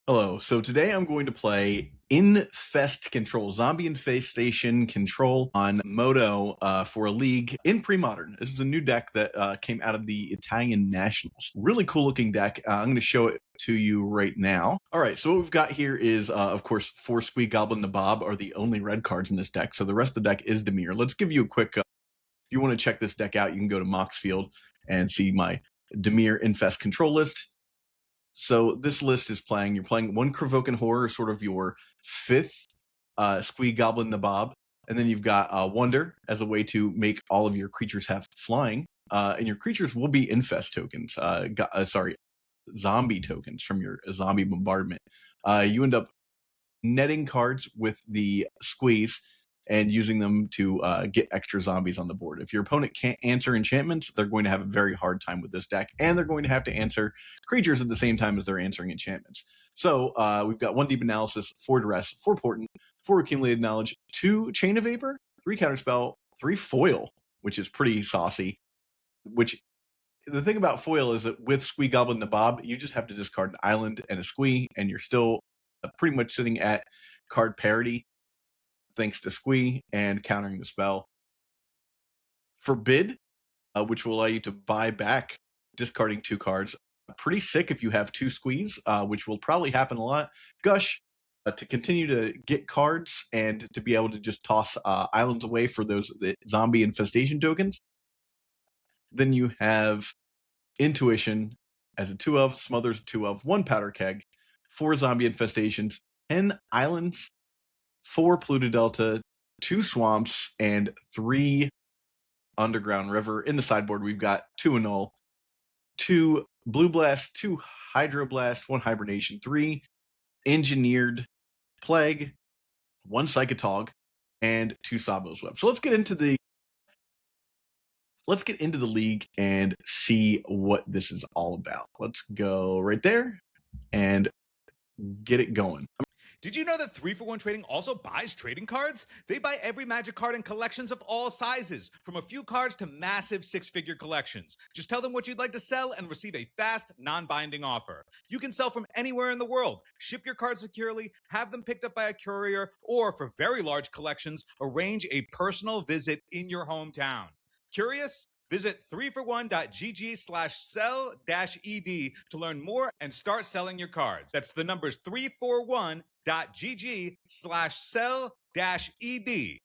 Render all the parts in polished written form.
Hello. So today I'm going to play Infest Control, Zombie Infestation Control on Moto for a league in pre-modern. This is a new deck that came out of the Italian Nationals. Really cool looking deck. I'm going to show it to you right now. All right, so what we've got here is, of course, 4 Squee, Goblin Nabob are the only red cards in this deck. So the rest of the deck is Demir. Let's give you a quick, if you want to check this deck out, you can go to Moxfield and see my Demir Infest Control list. So this list is you're playing one Provoking Horror, sort of your 5th Squee Goblin Nabob. And then you've got Wonder as a way to make all of your creatures have flying. And your creatures will be Infest tokens, zombie tokens from your zombie bombardment. You end up netting cards with the Squeeze and using them to get extra zombies on the board. If your opponent can't answer enchantments, they're going to have a very hard time with this deck, and they're going to have to answer creatures at the same time as they're answering enchantments. So we've got 1 Deep Analysis, 4 Duress, 4 Portent, 4 Accumulated Knowledge, 2 Chain of Vapor, 3 Counterspell, 3 Foil, which is pretty saucy. Which the thing about Foil is that with Squee Goblin Nabob, you just have to discard an island and a Squee, and you're still pretty much sitting at card parity thanks to Squee and countering the spell. Forbid, which will allow you to buy back discarding 2 cards. Pretty sick if you have 2 Squees, which will probably happen a lot. Gush, to continue to get cards and to be able to just toss islands away for those zombie infestation tokens. Then you have Intuition as a 2-of, Smothers a 2-of, 1 Powder Keg, 4 zombie infestations, 10 islands, 4 Polluted Delta, 2 swamps, and 3 Underground River. In the sideboard, we've got 2 Annul, 2 Blue Blast, 2 Hydroblast, 1 Hibernation, 3 Engineered Plague, 1 Psychatog, and 2 Sabo's Web. So let's get into the league and see what this is all about. Let's go right there and get it going. Did you know that 3-for-1 Trading also buys trading cards? They buy every Magic card in collections of all sizes, from a few cards to massive 6-figure collections. Just tell them what you'd like to sell and receive a fast, non-binding offer. You can sell from anywhere in the world, ship your cards securely, have them picked up by a courier, or for very large collections, arrange a personal visit in your hometown. Curious? Visit 3for1.gg/sell-ed to learn more and start selling your cards. That's the numbers 3for1.gg/sell-ed.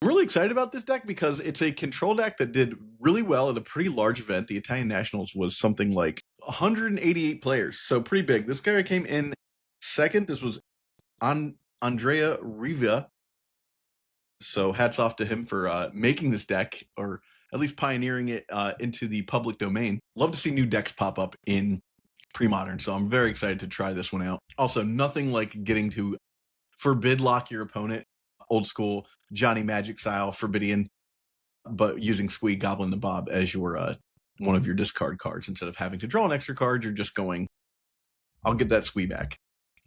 I'm really excited about this deck because it's a control deck that did really well at a pretty large event. The Italian Nationals was something like 188 players, so pretty big. This guy came in second. This was Andrea Riva. So hats off to him for making this deck, or at least pioneering it into the public domain. Love to see new decks pop up in pre-modern, so I'm very excited to try this one out. Also, nothing like getting to forbid lock your opponent, old school Johnny Magic style Forbidian, but using Squee Goblin Nabob as your one of your discard cards. Instead of having to draw an extra card, you're just going, I'll get that Squee back.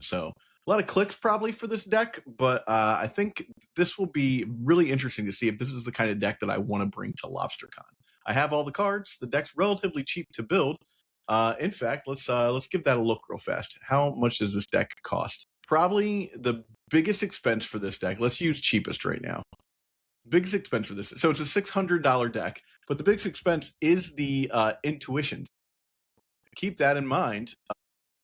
So a lot of clicks probably for this deck, but I think this will be really interesting to see if this is the kind of deck that I want to bring to LobsterCon. I have all the cards. The deck's relatively cheap to build. In fact, let's give that a look real fast. How much does this deck cost? Probably the biggest expense for this deck. Let's use cheapest right now. Biggest expense for this. So it's a $600 deck, but the biggest expense is the Intuition. Keep that in mind.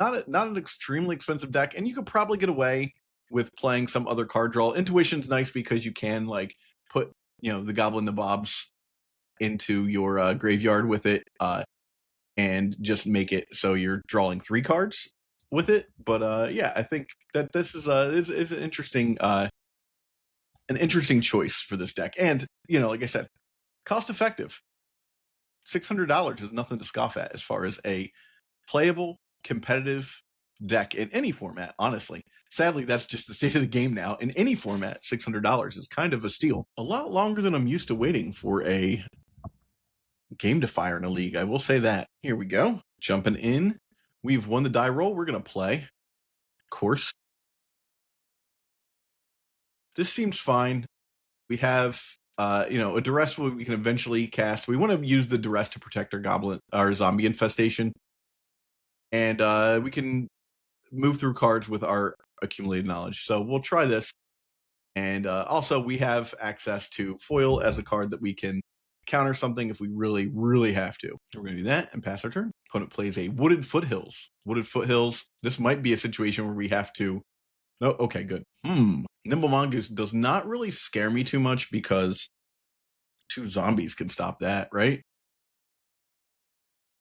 Not an extremely expensive deck, and you could probably get away with playing some other card draw. Intuition's nice because you can like put the Goblin Nabobs into your graveyard with it, and just make it so you're drawing 3 cards with it. But yeah, I think that this is an interesting choice for this deck, and like I said, cost effective. $600 is nothing to scoff at as far as a playable, competitive deck in any format, honestly. Sadly, that's just the state of the game now. In any format, $600 is kind of a steal. A lot longer than I'm used to waiting for a game to fire in a league, I will say that. Here we go. Jumping in. We've won the die roll. We're going to play. Of course. This seems fine. We have a Duress we can eventually cast. We want to use the Duress to protect our zombie infestation. And we can move through cards with our accumulated knowledge. So we'll try this. And also, we have access to foil as a card that we can counter something if we really, really have to. We're going to do that and pass our turn. Opponent plays a Wooded Foothills. Wooded Foothills. This might be a situation where we have to. No, okay, good. Nimble Mongoose does not really scare me too much because 2 zombies can stop that, right?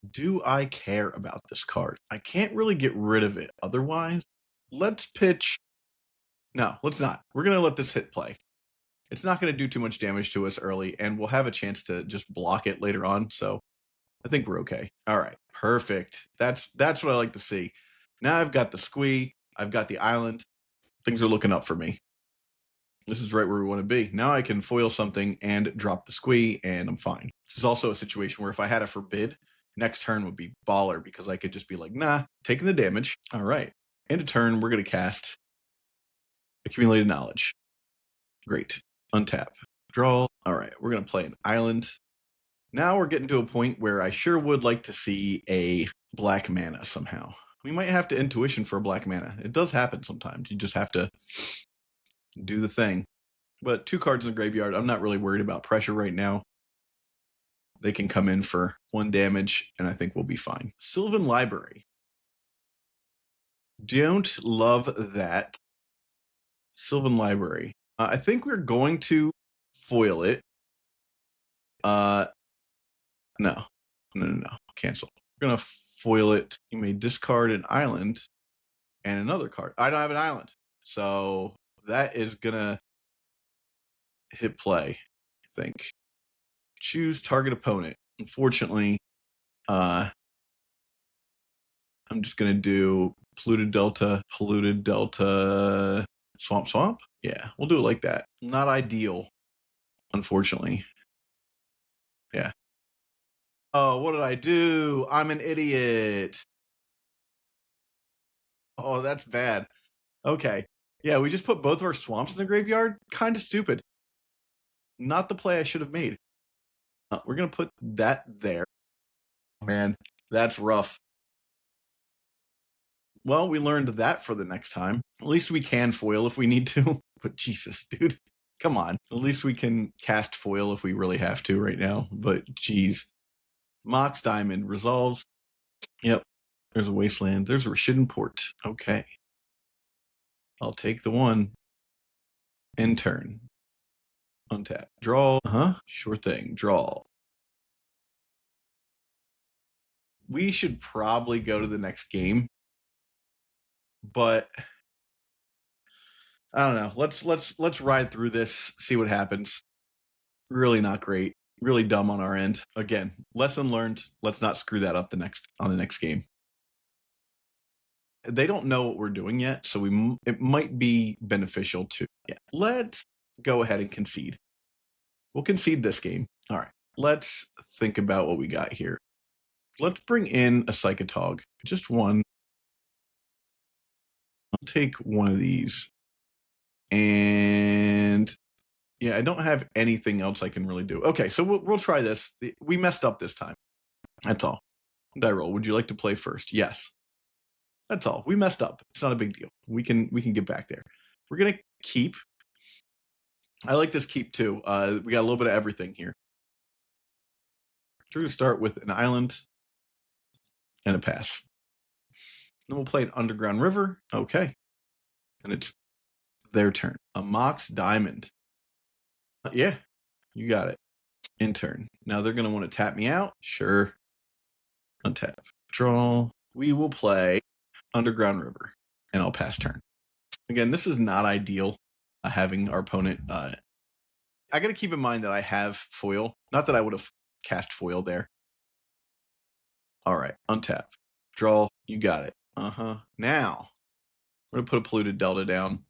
Do I care about this card? I can't really get rid of it otherwise. Let's pitch. No, let's not. We're going to let this hit play. It's not going to do too much damage to us early, and we'll have a chance to just block it later on, so I think we're okay. All right, perfect. That's what I like to see. Now I've got the Squee. I've got the island. Things are looking up for me. This is right where we want to be. Now I can foil something and drop the Squee, and I'm fine. This is also a situation where if I had a forbid, next turn would be baller because I could just be like, nah, taking the damage. All right. End of turn, we're going to cast Accumulated Knowledge. Great. Untap. Draw. All right. We're going to play an island. Now we're getting to a point where I sure would like to see a black mana somehow. We might have to intuition for a black mana. It does happen sometimes. You just have to do the thing. But 2 cards in the graveyard. I'm not really worried about pressure right now. They can come in for 1 damage, and I think we'll be fine. Sylvan Library. Don't love that. Sylvan Library. I think we're going to foil it. No. Cancel. We're going to foil it. You may discard an island and another card. I don't have an island. So that is going to hit play, I think. Choose target opponent. Unfortunately, I'm just going to do polluted delta, swamp. Yeah, we'll do it like that. Not ideal, unfortunately. Yeah. Oh, what did I do? I'm an idiot. Oh, that's bad. Okay. Yeah, we just put both of our swamps in the graveyard. Kind of stupid. Not the play I should have made. We're going to put that there. Man, that's rough. Well, we learned that for the next time. At least we can foil if we need to. But Jesus, dude. Come on. At least we can cast foil if we really have to right now. But geez. Mox Diamond resolves. Yep. There's a Wasteland. There's a Rashidun Port. Okay. I'll take the 1. End turn. Untap. Draw. Sure thing. Draw. We should probably go to the next game. But I don't know. Let's ride through this, see what happens. Really not great. Really dumb on our end. Again, lesson learned. Let's not screw that up on the next game. They don't know what we're doing yet, so it might be beneficial to. Yeah. Let's go ahead and concede. We'll concede this game. All right. Let's think about what we got here. Let's bring in a Psychatog. Just 1. I'll take 1 of these. And yeah, I don't have anything else I can really do. Okay, so we'll try this. We messed up this time. That's all. Die roll. Would you like to play first? Yes. That's all. We messed up. It's not a big deal. We can get back there. We're gonna keep. I like this keep too. We got a little bit of everything here. We're gonna start with an island and a pass. Then we'll play an Underground River. Okay. And it's their turn. A Mox Diamond. Yeah, you got it. In turn. Now they're going to want to tap me out. Sure. Untap. Draw. We will play Underground River. And I'll pass turn. Again, this is not ideal, having our opponent. I got to keep in mind that I have foil. Not that I would have cast foil there. All right. Untap. Draw. You got it. Now, we're going to put a polluted delta down.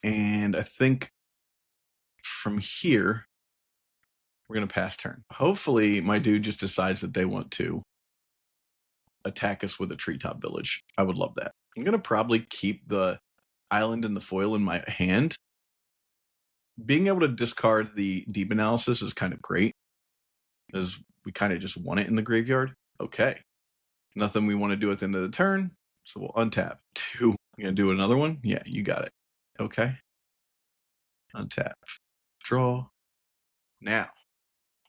And I think from here, we're going to pass turn. Hopefully, my dude just decides that they want to attack us with a treetop village. I would love that. I'm going to probably keep the island and the foil in my hand. Being able to discard the deep analysis is kind of great, because we kind of just want it in the graveyard. Okay. Nothing we want to do at the end of the turn. So we'll untap. 2. I'm going to do another one. Yeah, you got it. Okay. Untap. Draw. Now,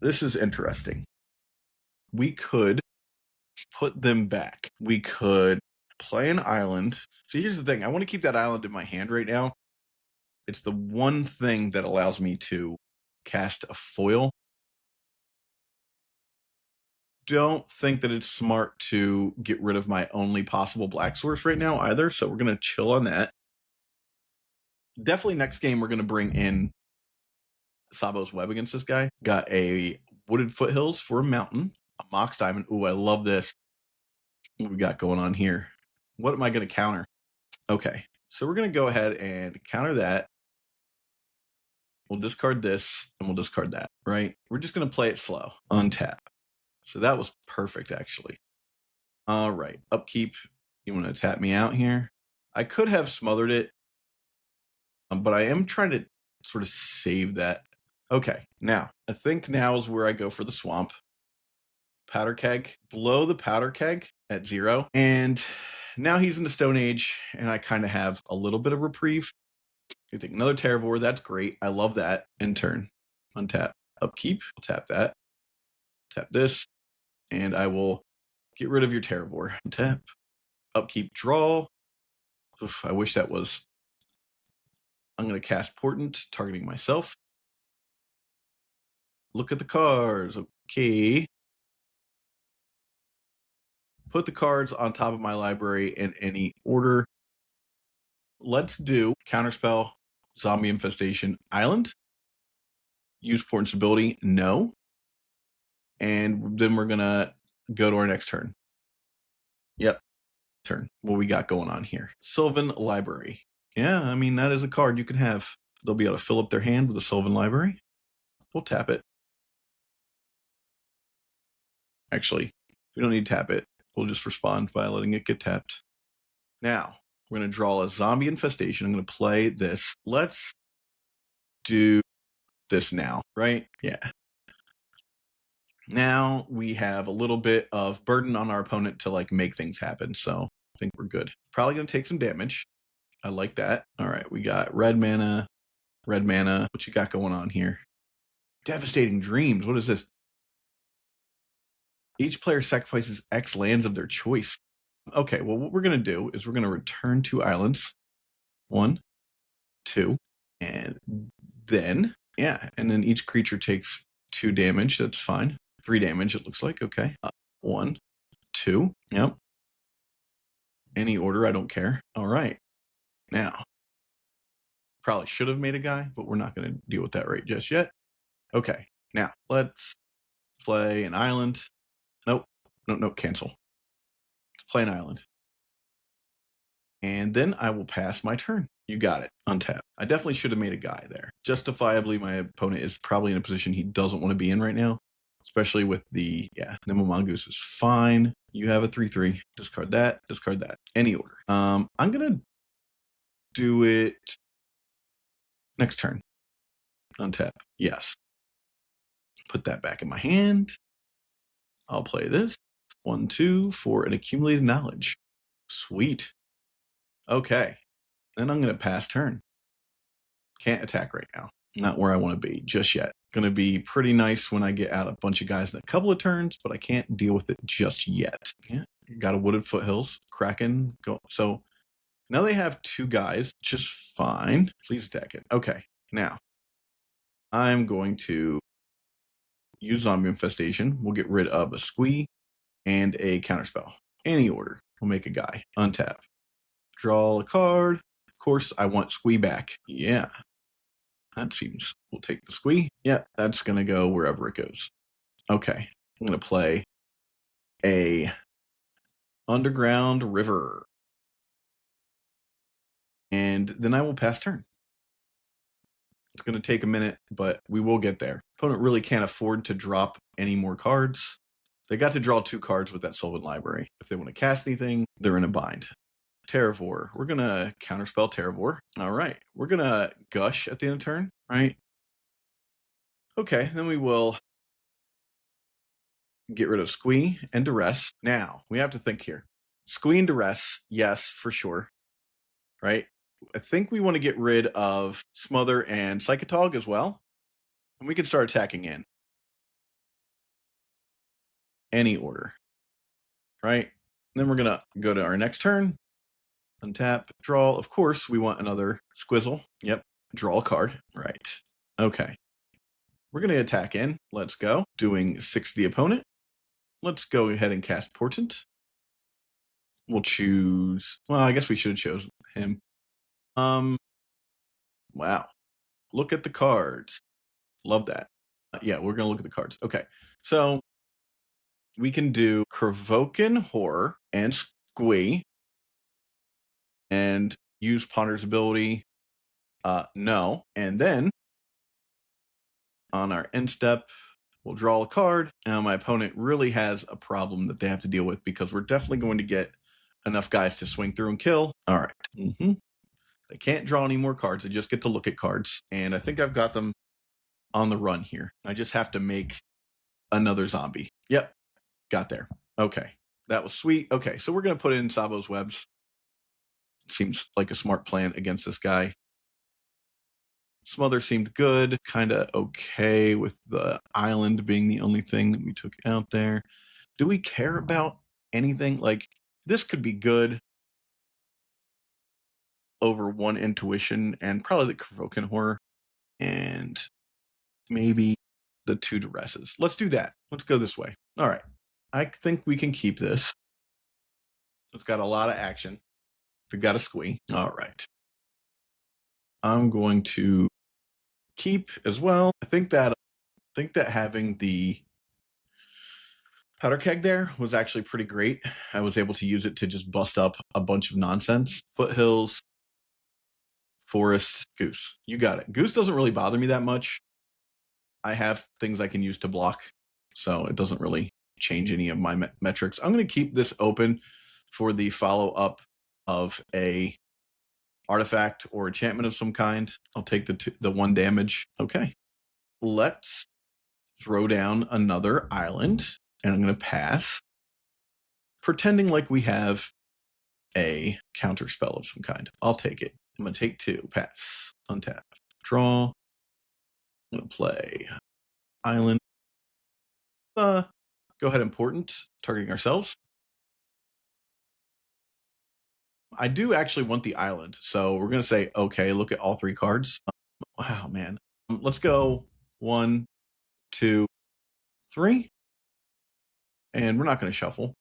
this is interesting. We could put them back. We could play an island. See, here's the thing. I want to keep that island in my hand right now. It's the one thing that allows me to cast a foil. Don't think that it's smart to get rid of my only possible black source right now either, so we're going to chill on that. Definitely next game we're going to bring in Sabo's Web against this guy. Got a Wooded Foothills for a mountain, a Mox Diamond. Ooh, I love this. What we got going on here? What am I going to counter? Okay, so we're going to go ahead and counter that. We'll discard this, and we'll discard that, right? We're just going to play it slow. Untap. So that was perfect, actually. All right, upkeep. You want to tap me out here? I could have smothered it, but I am trying to sort of save that. Okay, now, I think now is where I go for the swamp. Powder keg. Blow the powder keg at 0. And now he's in the Stone Age, and I kind of have a little bit of reprieve. You think another Terravore, that's great. I love that. End turn. Untap. Upkeep. I'll tap that. Tap this. And I will get rid of your Terravore. Untap. Upkeep. Draw. Oof, I wish that was... I'm going to cast Portent, targeting myself. Look at the cards. Okay. Put the cards on top of my library in any order. Let's do Counterspell, Zombie Infestation, Island. Use Portent's ability, no. And then we're going to go to our next turn. Yep, turn. What we got going on here? Sylvan Library. Yeah, I mean, that is a card you can have. They'll be able to fill up their hand with a Sylvan Library. We'll tap it. Actually, we don't need to tap it. We'll just respond by letting it get tapped. Now, we're going to draw a Zombie Infestation. I'm going to play this. Let's do this now, right? Yeah. Now we have a little bit of burden on our opponent to like make things happen. So I think we're good. Probably going to take some damage. I like that. All right. We got red mana. What you got going on here? Devastating Dreams. What is this? Each player sacrifices X lands of their choice. Okay. Well, what we're going to do is we're going to return 2 islands. 1, 2, and then, yeah. And then each creature takes 2 damage. That's fine. 3 damage, it looks like. Okay. 1, 2. Yep. Any order, I don't care. All right. Now, probably should have made a guy, but we're not going to deal with that right just yet. Okay. Now, let's play an island. Nope. Nope. Cancel. Let's play an island. And then I will pass my turn. You got it. Untap. I definitely should have made a guy there. Justifiably, my opponent is probably in a position he doesn't want to be in right now. Especially with the, Nimble Mongoose is fine. You have a 3/3. Discard that. Discard that. Any order. I'm going to do it next turn. Untap. Yes. Put that back in my hand. I'll play this. 1, 2 for an accumulated knowledge. Sweet. Okay. Then I'm going to pass turn. Can't attack right now. Not where I want to be just yet. Going to be pretty nice when I get out a bunch of guys in a couple of turns, but I can't deal with it just yet. Yeah. Got a Wooded Foothills. Kraken. Go. So now they have 2 guys. Just fine. Please attack it. Okay. Now I'm going to use Zombie Infestation. We'll get rid of a Squee and a Counterspell. Any order. We'll make a guy. Untap. Draw a card. Of course, I want Squee back. Yeah. That seems... We'll take the Squee. Yeah, that's going to go wherever it goes. Okay. I'm going to play a Underground River. And then I will pass turn. It's going to take a minute, but we will get there. Opponent really can't afford to drop any more cards. They got to draw 2 cards with that Sylvan Library. If they want to cast anything, they're in a bind. Terravore. We're going to counterspell Terravore. All right. We're going to Gush at the end of turn, right? Okay, then we will get rid of Squee and Duress. Now, we have to think here. Squee and Duress, yes, for sure. Right? I think we want to get rid of Smother and Psychatog as well. And we can start attacking in any order. Right? And then we're going to go to our next turn. Untap, draw. Of course, we want another Squizzle. Yep. Draw a card. Right. Okay. We're going to attack in. Let's go. Doing 6 to the opponent. Let's go ahead and cast Portent. We'll choose... Well, I guess we should have chosen him. Wow. Look at the cards. Love that. Yeah, we're going to look at the cards. Okay. So we can do Provokin Horror and Squee and use Ponder's ability. No. And then on our end step, we'll draw a card. Now my opponent really has a problem that they have to deal with because we're definitely going to get enough guys to swing through and kill. All right. They can't draw any more cards. They just get to look at cards. And I think I've got them on the run here. I just have to make another zombie. Yep. Got there. Okay. That was sweet. Okay. So we're going to put in Sabo's webs. Seems like a smart plan against this guy. Smother seemed good. Kind of okay with the island being the only thing that we took out there. Do we care about anything? Like, this could be good over 1 intuition and probably the Provoking Horror and maybe the 2 Duresses. Let's do that. Let's go this way. All right. I think we can keep this. It's got a lot of action. We've got a Squee. All right. I'm going to keep as well. I think that having the powder keg there was actually pretty great. I was able to use it to just bust up a bunch of nonsense. Foothills, Forest, Goose. You got it. Goose doesn't really bother me that much. I have things I can use to block, so it doesn't really change any of my metrics. I'm going to keep this open for the follow-up of a artifact or enchantment of some kind. I'll take the 1 damage. Okay. Let's throw down another island, and I'm going to pass, pretending like we have a counter spell of some kind. I'll take it. I'm going to take 2. Pass. Untap. Draw. I'm going to play island. Go ahead and Portent, targeting ourselves. I do actually want the island, so we're going to say, okay, look at all 3 cards. Wow, man. Let's go 1, 2, 3. And we're not going to shuffle.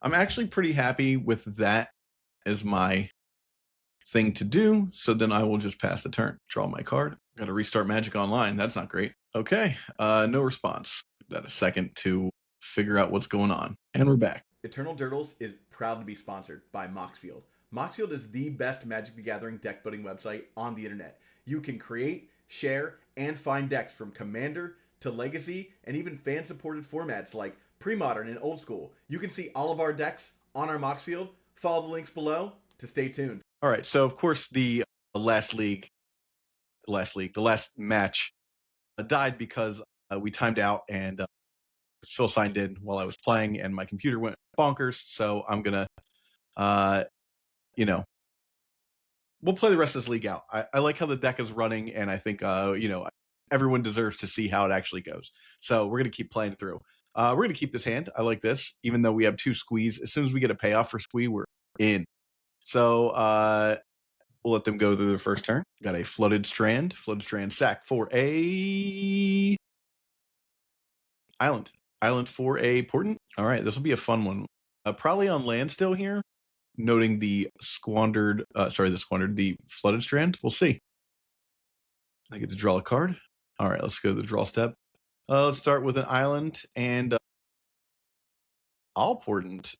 I'm actually pretty happy with that as my thing to do, so then I will just pass the turn. Draw my card. Got to restart Magic Online. That's not great. Okay, no response. Got a second to figure out what's going on. And we're back. Eternal Durdles is proud to be sponsored by Moxfield. Moxfield is the best Magic the Gathering deck building website on the internet. You can create, share, and find decks from Commander to Legacy and even fan-supported formats like Pre-Modern and Old School. You can see all of our decks on our Moxfield. Follow the links below to stay tuned. All right, so of course the last match died because we timed out and Phil signed in while I was playing and my computer went bonkers. So I'm going to, we'll play the rest of this league out. I like how the deck is running, and I think, everyone deserves to see how it actually goes. So we're going to keep playing through. We're going to keep this hand. I like this, even though we have 2 squees. As soon as we get a payoff for Squee, we're in. So we'll let them go through their first turn. Got a Flooded Strand. Flooded Strand sack for a island. Island for a Portent. All right, this will be a fun one. Probably on land still here. Noting the the Flooded Strand. We'll see. I get to draw a card. All right, let's go to the draw step. Let's start with an island, and I'll Portent.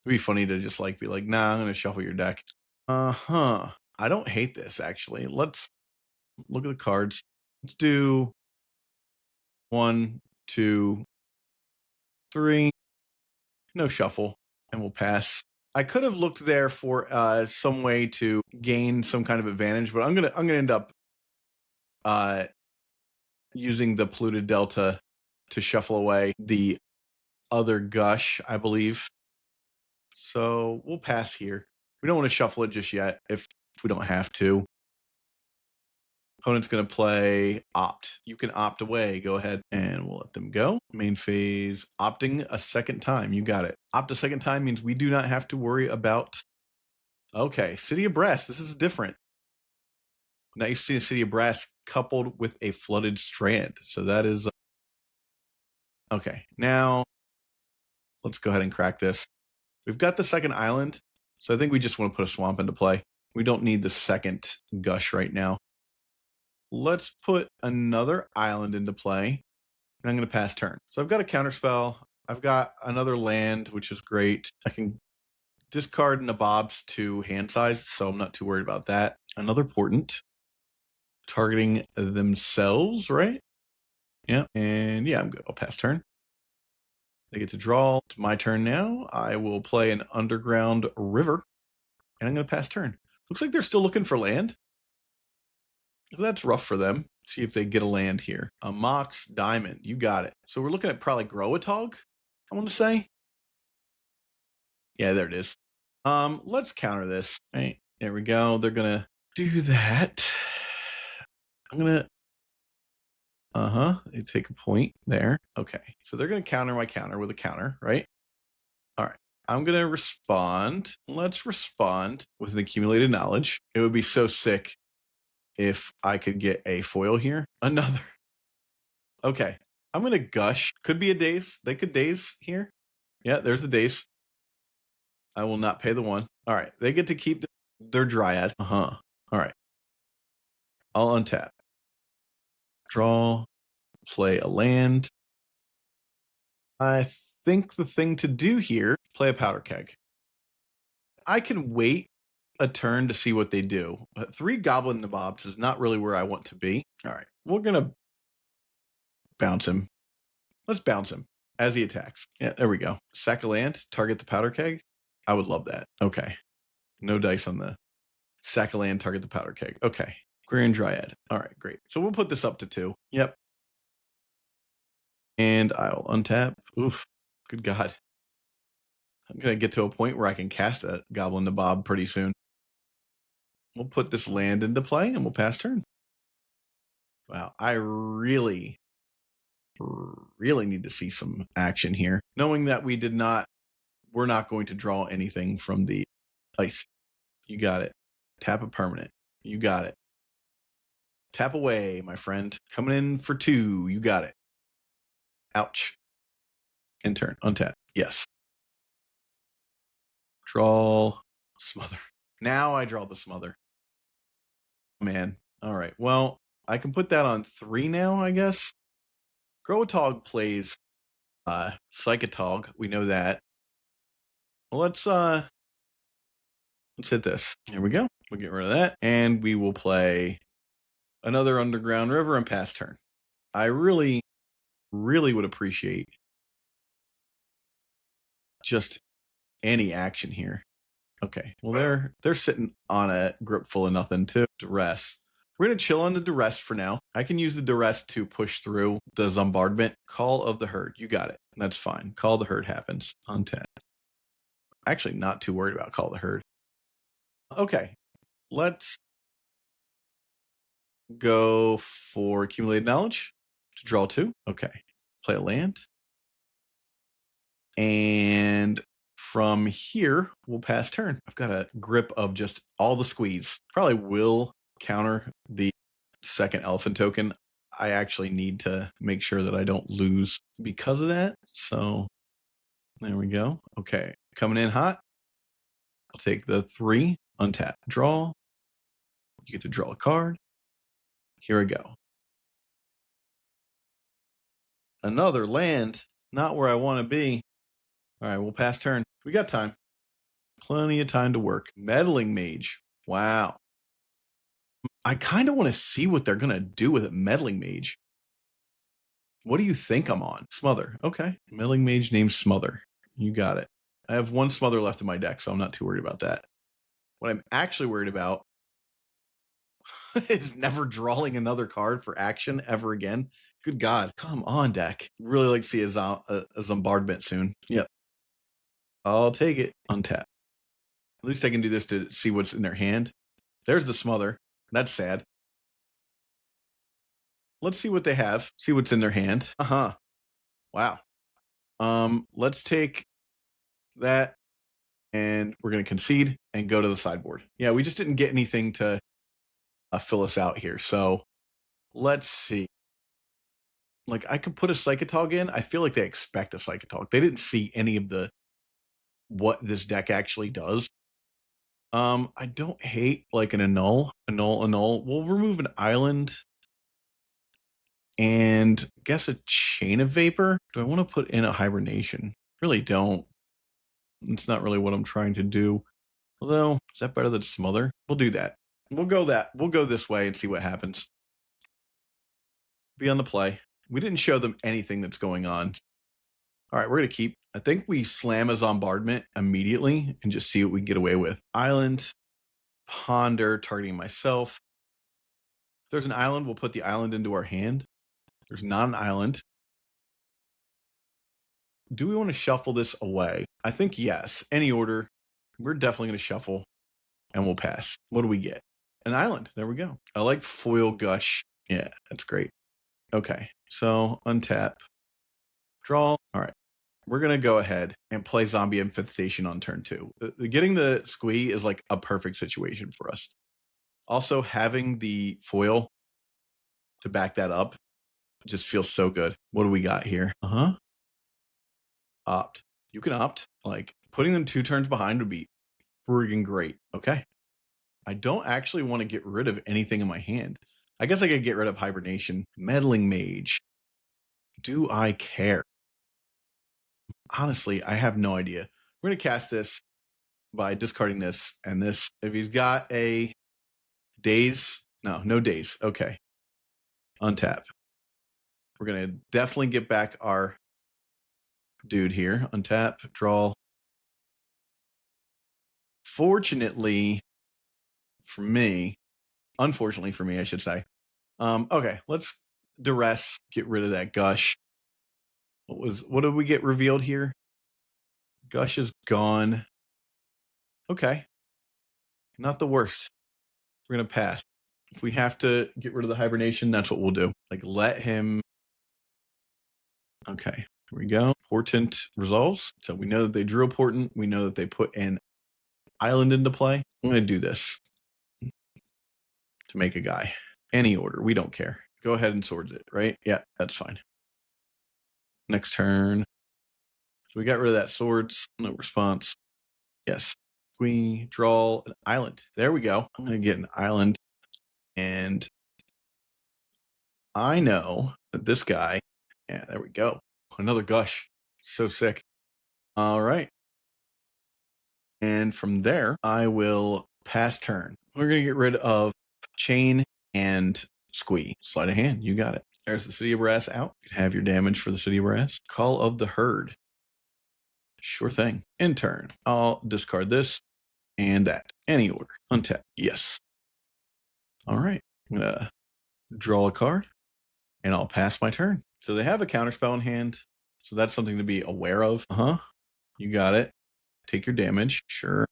It'd be funny to just be like, nah, I'm going to shuffle your deck. I don't hate this, actually. Let's look at the cards. Let's do 1, 2, 3. No shuffle, and we'll pass. I could have looked there for some way to gain some kind of advantage, but I'm gonna end up using the Polluted Delta to shuffle away the other Gush, I believe. So we'll pass here. We don't want to shuffle it just yet if we don't have to. Opponent's going to play opt. You can opt away. Go ahead and we'll let them go. Main phase, opting a second time. You got it. Opt a second time means we do not have to worry about. Okay, City of Brass. This is different. Now you see a City of Brass coupled with a flooded strand. So that is. Okay, now let's go ahead and crack this. We've got the second island. So I think we just want to put a swamp into play. We don't need the second Gush right now. Let's put another island into play. And I'm going to pass turn. So I've got a counterspell. I've got another land, which is great. I can discard Nabobs to hand size, so I'm not too worried about that. Another portent. Targeting themselves, right? Yeah. And yeah, I'm good. I'll pass turn. They get to draw. It's my turn now. I will play an underground river. And I'm going to pass turn. Looks like they're still looking for land. So that's rough for them. See if they get a land here. A Mox Diamond. You got it. So we're looking at probably Groatog, I want to say. Yeah, there it is. Let's counter this. All right, there we go. They're going to do that. I'm going to... They take a point there. Okay. So they're going to counter my counter with a counter, right? All right. I'm going to respond. Let's respond with an accumulated knowledge. It would be so sick if I could get a foil here. Another. Okay. I'm going to Gush. Could be a daze. They could daze here. Yeah, there's the daze. I will not pay the one. All right. They get to keep their Dryad. All right. I'll untap. Draw. Play a land. I think the thing to do here, play a powder keg. I can wait a turn to see what they do. But 3 Goblin Nabobs is not really where I want to be. All right. We're going to bounce him. Let's bounce him as he attacks. Yeah, there we go. Sack a land, target the powder keg. I would love that. Okay. No dice on the sack a land, target the powder keg. Okay. Grand Dryad. All right, great. So we'll put this up to 2. Yep. And I'll untap. Oof. Good God. I'm going to get to a point where I can cast a Goblin Nabob pretty soon. We'll put this land into play and we'll pass turn. Wow. I really need to see some action here. Knowing that we're not going to draw anything from the ice. You got it. Tap a permanent. You got it. Tap away, my friend. Coming in for 2. You got it. Ouch. End turn. Untap. Yes. Draw. Smother. Now I draw the smother. Man. All right. Well, I can put that on 3 now, I guess. Groatog plays Psychatog. We know that. Well, let's hit this. Here we go. We'll get rid of that. And we will play another underground river and pass turn. I really would appreciate just any action here. Okay. Well, they're sitting on a grip full of nothing too. Duress. We're going to chill on the duress for now. I can use the duress to push through the Zombardment. Call of the Herd. You got it. That's fine. Call of the Herd happens. Untap. Actually, not too worried about Call of the Herd. Okay. Let's go for accumulated knowledge to draw 2. Okay. Play a land. And from here, we'll pass turn. I've got a grip of just all the squeeze. Probably will counter the second elephant token. I actually need to make sure that I don't lose because of that. So there we go. Okay. Coming in hot. I'll take the 3, untap, draw. You get to draw a card. Here we go. Another land. Not where I want to be. All right, we'll pass turn. We got time. Plenty of time to work. Meddling Mage. Wow. I kind of want to see what they're going to do with a Meddling Mage. What do you think I'm on? Smother. Okay. Meddling Mage named Smother. You got it. I have 1 Smother left in my deck, so I'm not too worried about that. What I'm actually worried about is never drawing another card for action ever again. Good God. Come on, deck. Really like to see a Zombardment soon. Yep. I'll take it. Untap. At least I can do this to see what's in their hand. There's the smother. That's sad. Let's see what they have. See what's in their hand. Uh-huh. Wow. Let's take that, and we're going to concede and go to the sideboard. Yeah, we just didn't get anything to fill us out here. So let's see. Like, I could put a Psychatog in. I feel like they expect a Psychatog. They didn't see any of the what this deck actually does. I don't hate like an annul. We'll remove an island and guess a chain of vapor. Do I want to put in a hibernation? Really don't. It's not really what I'm trying to do. Although, is that better than smother? We'll do that. We'll go this way and see what happens. Be on the play. We didn't show them anything that's going on. All right, we're going to keep. I think we slam a Zombardment immediately and just see what we can get away with. Island, ponder, targeting myself. If there's an island, we'll put the island into our hand. There's not an island. Do we want to shuffle this away? I think yes. Any order. We're definitely going to shuffle and we'll pass. What do we get? An island. There we go. I like foil Gush. Yeah, that's great. Okay, so untap. Draw. All right. We're going to go ahead and play Zombie Infestation on turn 2. Getting the Squee is like a perfect situation for us. Also, having the foil to back that up just feels so good. What do we got here? Opt. You can opt. Like, putting them 2 turns behind would be friggin' great. Okay. I don't actually want to get rid of anything in my hand. I guess I could get rid of Hibernation. Meddling Mage. Do I care? Honestly, I have no idea. We're going to cast this by discarding this and this. If he's got a daze, no daze. Okay. Untap. We're going to definitely get back our dude here. Untap, draw. Unfortunately for me, I should say. Okay, let's duress, get rid of that Gush. What did we get revealed here? Gush is gone. Okay. Not the worst. We're going to pass. If we have to get rid of the hibernation, that's what we'll do. Like, let him. Okay, here we go. Portent resolves. So we know that they drew a portent. We know that they put an island into play. I'm going to do this to make a guy. Any order. We don't care. Go ahead and swords it, right? Yeah, that's fine. Next turn. So we got rid of that swords. No response. Yes. We draw an island. There we go. I'm going to get an island. And I know that this guy, yeah, there we go. Another Gush. So sick. All right. And from there, I will pass turn. We're going to get rid of Chain and Squee. Sleight of hand. You got it. There's the City of Brass out. You can have your damage for the City of Brass. Call of the Herd. Sure thing. In turn, I'll discard this and that. Any order. Untap. Yes. All right. I'm going to draw a card and I'll pass my turn. So they have a counterspell in hand. So that's something to be aware of. You got it. Take your damage. Sure.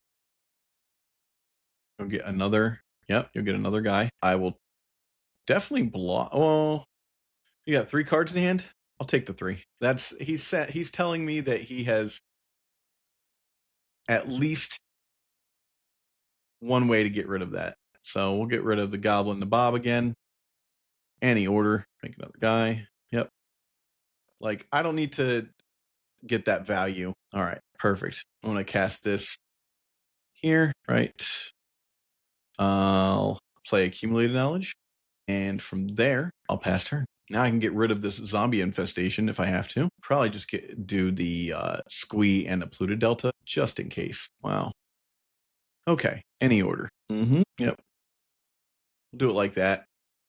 You'll get another. Yep, you'll get another guy. I will definitely block. Well, you got 3 cards in hand. I'll take the 3. He's telling me that he has at least one way to get rid of that. So we'll get rid of the Goblin Nabob again. Any order. Make another guy. Yep. Like, I don't need to get that value. All right, perfect. I'm going to cast this here, right? I'll play Accumulated Knowledge. And from there, I'll pass turn. Now I can get rid of this Zombie Infestation if I have to. Probably just do the Squee and the Polluted Delta, just in case. Wow. Okay, any order. Yep. We'll do it like that.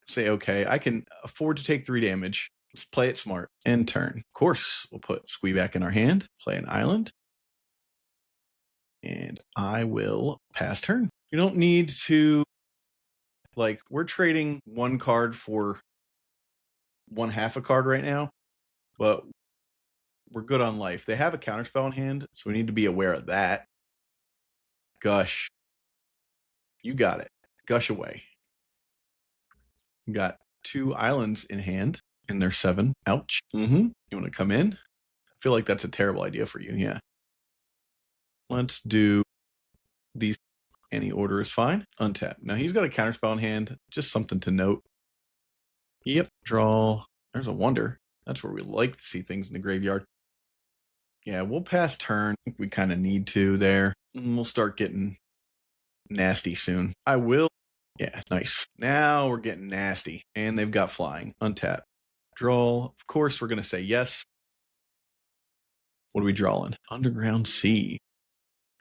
Say, okay, I can afford to take 3 damage. Let's play it smart. End turn. Of course, we'll put Squee back in our hand. Play an island. And I will pass turn. You don't need to, like, we're trading 1 card for 1/2 a card right now, but we're good on life. They have a counterspell in hand, so we need to be aware of that. Gush. You got it. Gush away. We got 2 islands in hand, and they're 7. Ouch. You want to come in? I feel like that's a terrible idea for you, yeah. Let's do these. Any order is fine. Untap. Now he's got a counterspell in hand. Just something to note. Yep. Draw. There's a wonder. That's where we like to see things in the graveyard. Yeah, we'll pass turn. I think we kind of need to there. And we'll start getting nasty soon. I will. Yeah, nice. Now we're getting nasty. And they've got flying. Untap. Draw. Of course, we're going to say yes. What are we drawing? Underground Sea.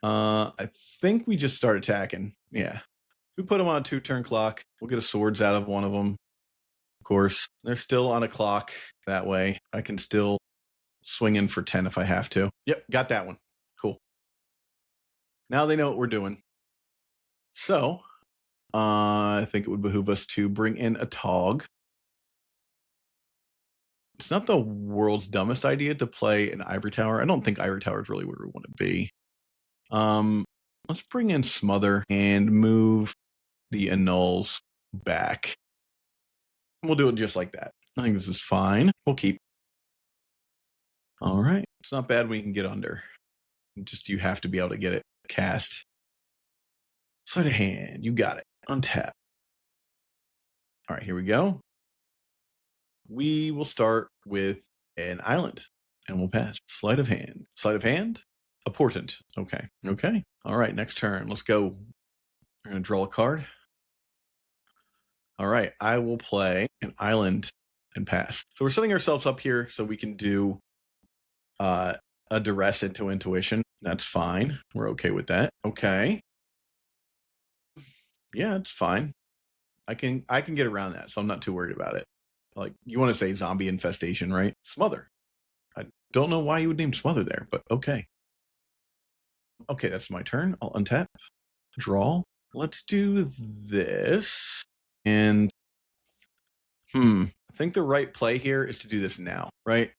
I think we just start attacking. Yeah. We put them on a 2-turn clock. We'll get a swords out of one of them. Of course, they're still on a clock that way. I can still swing in for 10 if I have to. Yep, got that one. Cool. Now they know what we're doing. So, I think it would behoove us to bring in a Tog. It's not the world's dumbest idea to play an Ivory Tower. I don't think Ivory Tower is really where we want to be. Let's bring in Smother and move the Annuls back. We'll do it just like that. I think this is fine. We'll keep. All right. It's not bad when you can get under. Just you have to be able to get it cast. Sleight of hand. You got it. Untap. All right, here we go. We will start with an island and we'll pass. Sleight of hand. Sleight of hand. A portent. Okay. Okay. All right. Next turn. Let's go. We're going to draw a card. All right. I will play an island and pass. So we're setting ourselves up here so we can do a duress into intuition. That's fine. We're okay with that. Okay. Yeah, it's fine. I can get around that, so I'm not too worried about it. Like, you want to say zombie infestation, right? Smother. I don't know why you would name Smother there, but okay. Okay, that's my turn. I'll untap. Draw. Let's do this. And I think the right play here is to do this now, right?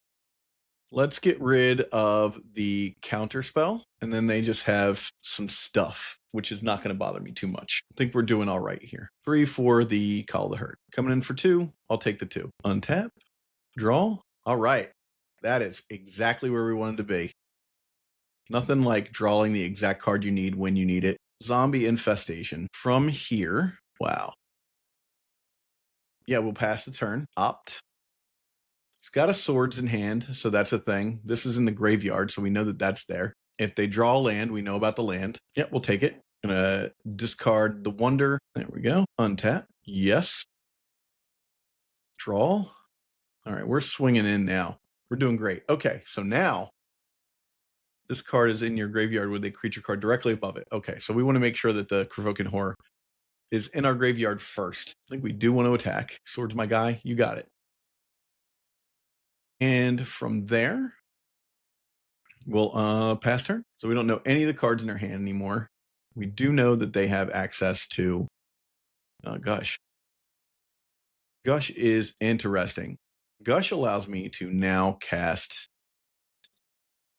Let's get rid of the counter spell, and then they just have some stuff, which is not going to bother me too much. I think we're doing all right here. 3 for the Call of the Herd. Coming in for 2. I'll take the 2. Untap. Draw. All right. That is exactly where we wanted to be. Nothing like drawing the exact card you need when you need it. Zombie Infestation. From here. Wow. Yeah, we'll pass the turn. Opt. He's got a swords in hand, so that's a thing. This is in the graveyard, so we know that that's there. If they draw land, we know about the land. Yep, we'll take it. Gonna discard the wonder. There we go. Untap. Yes. Draw. All right, we're swinging in now. We're doing great. Okay, so now this card is in your graveyard with a creature card directly above it. Okay, so we want to make sure that the Provoking Horror is in our graveyard first. I think we do want to attack. Swords, my guy. You got it. And from there, we'll pass turn. So we don't know any of the cards in their hand anymore. We do know that they have access to Gush. Gush is interesting. Gush allows me to now cast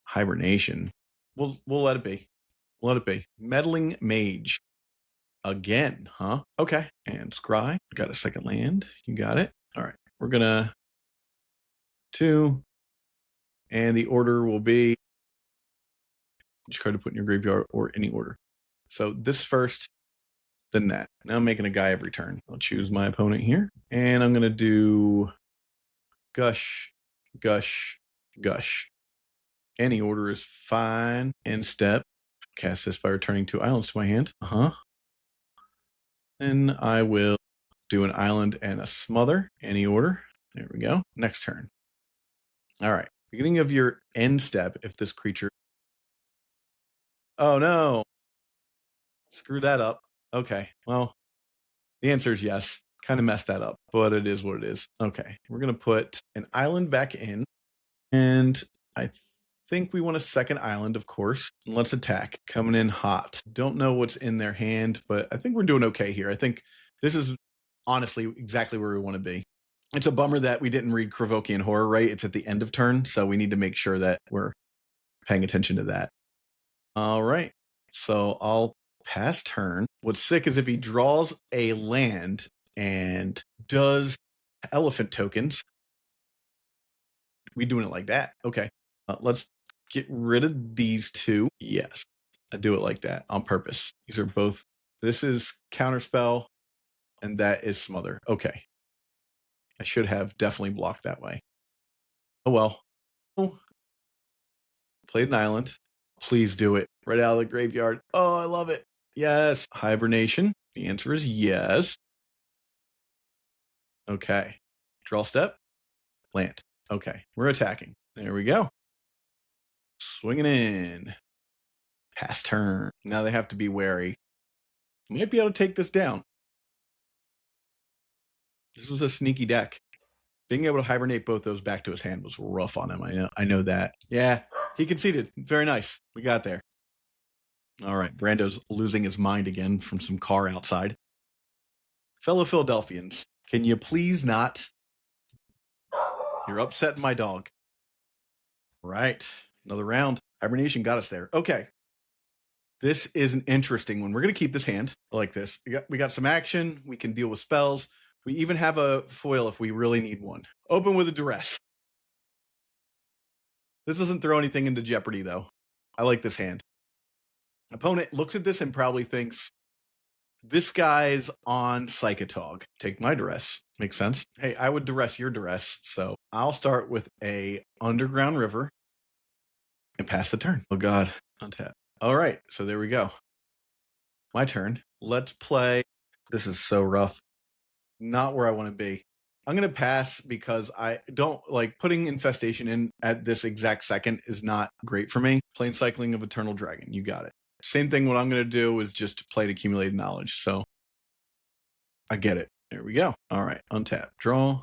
Hibernation. We'll let it be. We'll let it be. Meddling Mage. Again, huh? Okay. And Scry. Got a second land. You got it. All right. We're going to 2. And the order will be each card to put in your graveyard or any order. So this first, then that. Now I'm making a guy every turn. I'll choose my opponent here. And I'm going to do Gush, Gush, Gush. Any order is fine. End step. Cast this by returning 2 islands to my hand. Then I will do an island and a smother. Any order. There we go. Next turn. All right. Beginning of your end step, if this creature... Oh, no. Screw that up. Okay. Well, the answer is yes. Kind of messed that up, but it is what it is. Okay. We're going to put an island back in. And I think we want a second island, of course. And let's attack. Coming in hot. Don't know what's in their hand, but I think we're doing okay here. I think this is honestly exactly where we want to be. It's a bummer that we didn't read Kravokian Horror right. It's at the end of turn, so we need to make sure that we're paying attention to that. All right. So I'll pass turn. What's sick is if he draws a land and does elephant tokens, we doing it like that. Okay. Let's get rid of these two. Yes. I do it like that on purpose. These are both. This is counterspell, and that is smother. Okay. I should have definitely blocked that way. Oh well. Played an island. Please do it. Right out of the graveyard. Oh, I love it. Yes. Hibernation. The answer is yes. Okay. Draw step. Land. Okay. We're attacking. There we go. Swinging in. Pass turn. Now they have to be wary. Might be able to take this down. This was a sneaky deck. Being able to hibernate both those back to his hand was rough on him. I know that. Yeah, he conceded. Very nice. We got there. All right, Brando's losing his mind again from some car outside. Fellow Philadelphians, can you please not? You're upsetting my dog. Right, another round. Hibernation got us there. Okay. This is an interesting one. We're going to keep this hand like this. We got some action. We can deal with spells. We even have a foil if we really need one. Open with a duress. This doesn't throw anything into jeopardy, though. I like this hand. Opponent looks at this and probably thinks, this guy's on Psychatog. Take my duress. Makes sense. Hey, I would duress your duress. So I'll start with a Underground River and pass the turn. Oh, God. Untap. All right. So there we go. My turn. Let's play. This is so rough. Not where I want to be. I'm going to pass because I don't like putting Infestation in at this exact second is not great for me. Plain Cycling of Eternal Dragon. You got it. Same thing. What I'm going to do is just play to accumulate knowledge. So I get it. There we go. All right. Untap. Draw.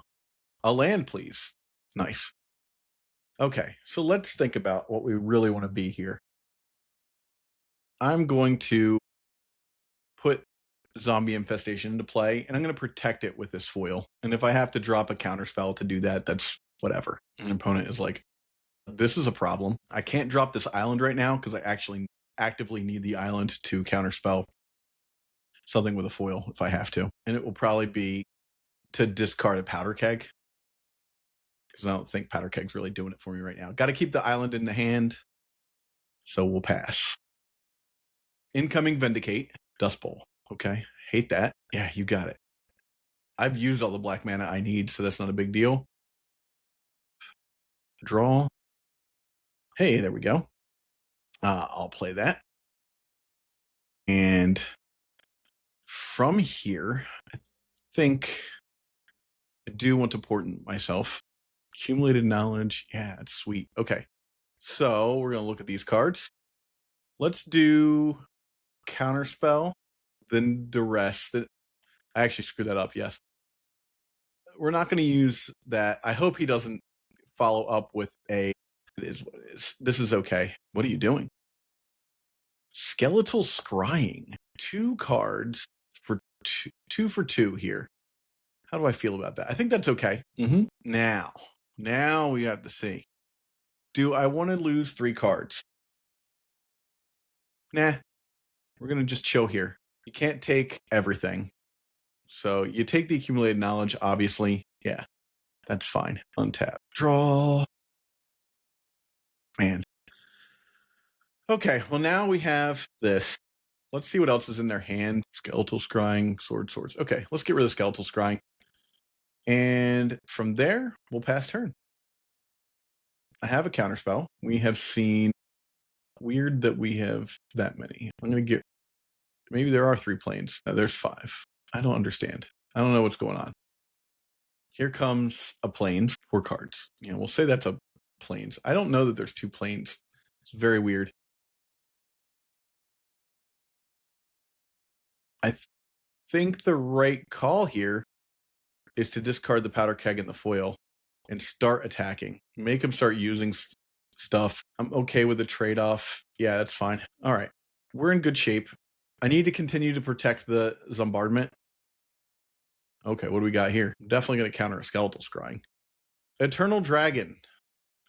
A land, please. Nice. Okay. So let's think about what we really want to be here. I'm going to put Zombie Infestation into play, and I'm going to protect it with this foil. And if I have to drop a counterspell to do that, that's whatever. An opponent is like, this is a problem. I can't drop this island right now because I actually actively need the island to counterspell something with a foil if I have to. And it will probably be to discard a powder keg because I don't think powder keg's really doing it for me right now. Got to keep the island in the hand, so we'll pass. Incoming Vindicate. Dust Bowl. Okay. Hate that. Yeah, you got it. I've used all the black mana I need, so that's not a big deal. Draw. Hey, there we go. I'll play that. And from here, I think I do want to portent myself. Accumulated knowledge. Yeah, it's sweet. Okay. So we're going to look at these cards. Let's do Counterspell, then Duress. I actually screwed that up, yes. We're not going to use that. I hope he doesn't follow up with a... It is what it is. This is okay. What are you doing? Skeletal Scrying. 2 cards for 2 for 2 here. How do I feel about that? I think that's okay. Now we have to see. Do I want to lose 3 cards? Nah. We're going to just chill here. You can't take everything. So you take the accumulated knowledge, obviously. Yeah, that's fine. Untap. Draw. Man. Okay, well now we have this. Let's see what else is in their hand. Skeletal Scrying, swords. Okay, let's get rid of Skeletal Scrying. And from there, we'll pass turn. I have a counterspell. We have seen... Weird that we have that many. I'm going to get... Maybe there are 3 planes. No, there's 5. I don't understand. I don't know what's going on. Here comes a planes, 4 cards. We'll say that's a planes. I don't know that there's 2 planes. It's very weird. I think the right call here is to discard the powder keg and the foil and start attacking. Make him start using stuff. I'm okay with the trade-off. Yeah, that's fine. All right. We're in good shape. I need to continue to protect the Zombardment. Okay, what do we got here? Definitely going to counter a Skeletal Scrying. Eternal Dragon.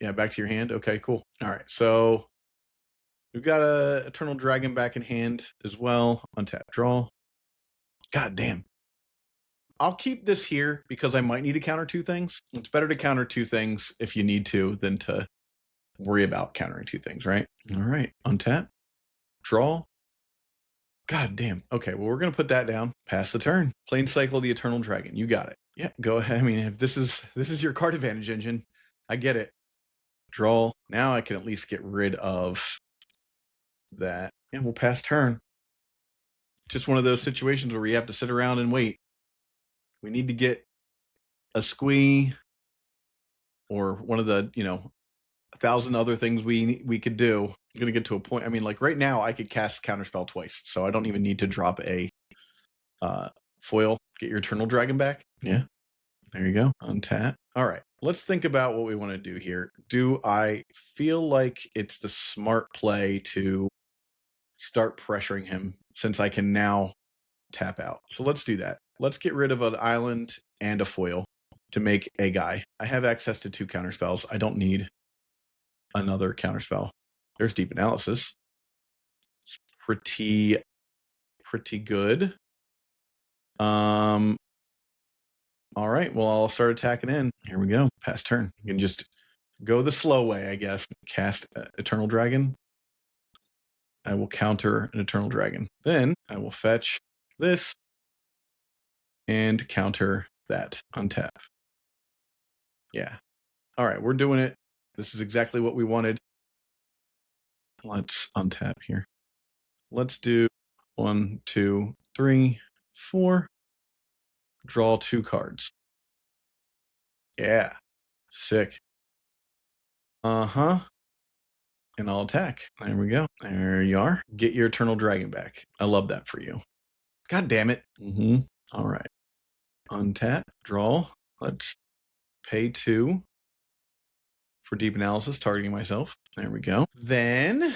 Yeah, back to your hand. Okay, cool. All right, so we've got a Eternal Dragon back in hand as well. Untap, draw. God damn. I'll keep this here because I might need to counter 2 things. It's better to counter 2 things if you need to than to worry about countering 2 things, right? All right, untap, draw. God damn. Okay, well, we're going to put that down. Pass the turn. Plain Cycle the Eternal Dragon. You got it. Yeah, go ahead. I mean, if this is your card advantage engine, I get it. Draw. Now I can at least get rid of that. And we'll pass turn. Just one of those situations where you have to sit around and wait. We need to get a Squee or one of the, 1,000 other things we could do. I'm gonna get to a point. I mean, like right now, I could cast Counterspell twice, so I don't even need to drop a foil. Get your Eternal Dragon back. Yeah, there you go. Untap. All right, let's think about what we want to do here. Do I feel like it's the smart play to start pressuring him since I can now tap out? So let's do that. Let's get rid of an island and a foil to make a guy. I have access to 2 counterspells. I don't need another counterspell. There's Deep Analysis. It's pretty good. All right, well, I'll start attacking in. Here we go. Pass turn. You can just go the slow way, I guess. Cast Eternal Dragon. I will counter an Eternal Dragon. Then I will fetch this and counter that. Untap. Yeah. All right, we're doing it. This is exactly what we wanted. Let's untap here. Let's do 1, 2, 3, 4. Draw 2 cards. Yeah. Sick. Uh-huh. And I'll attack. There we go. There you are. Get your Eternal Dragon back. I love that for you. God damn it. Mm-hmm. All right. Untap. Draw. Let's pay 2 for Deep Analysis, targeting myself. There we go. Then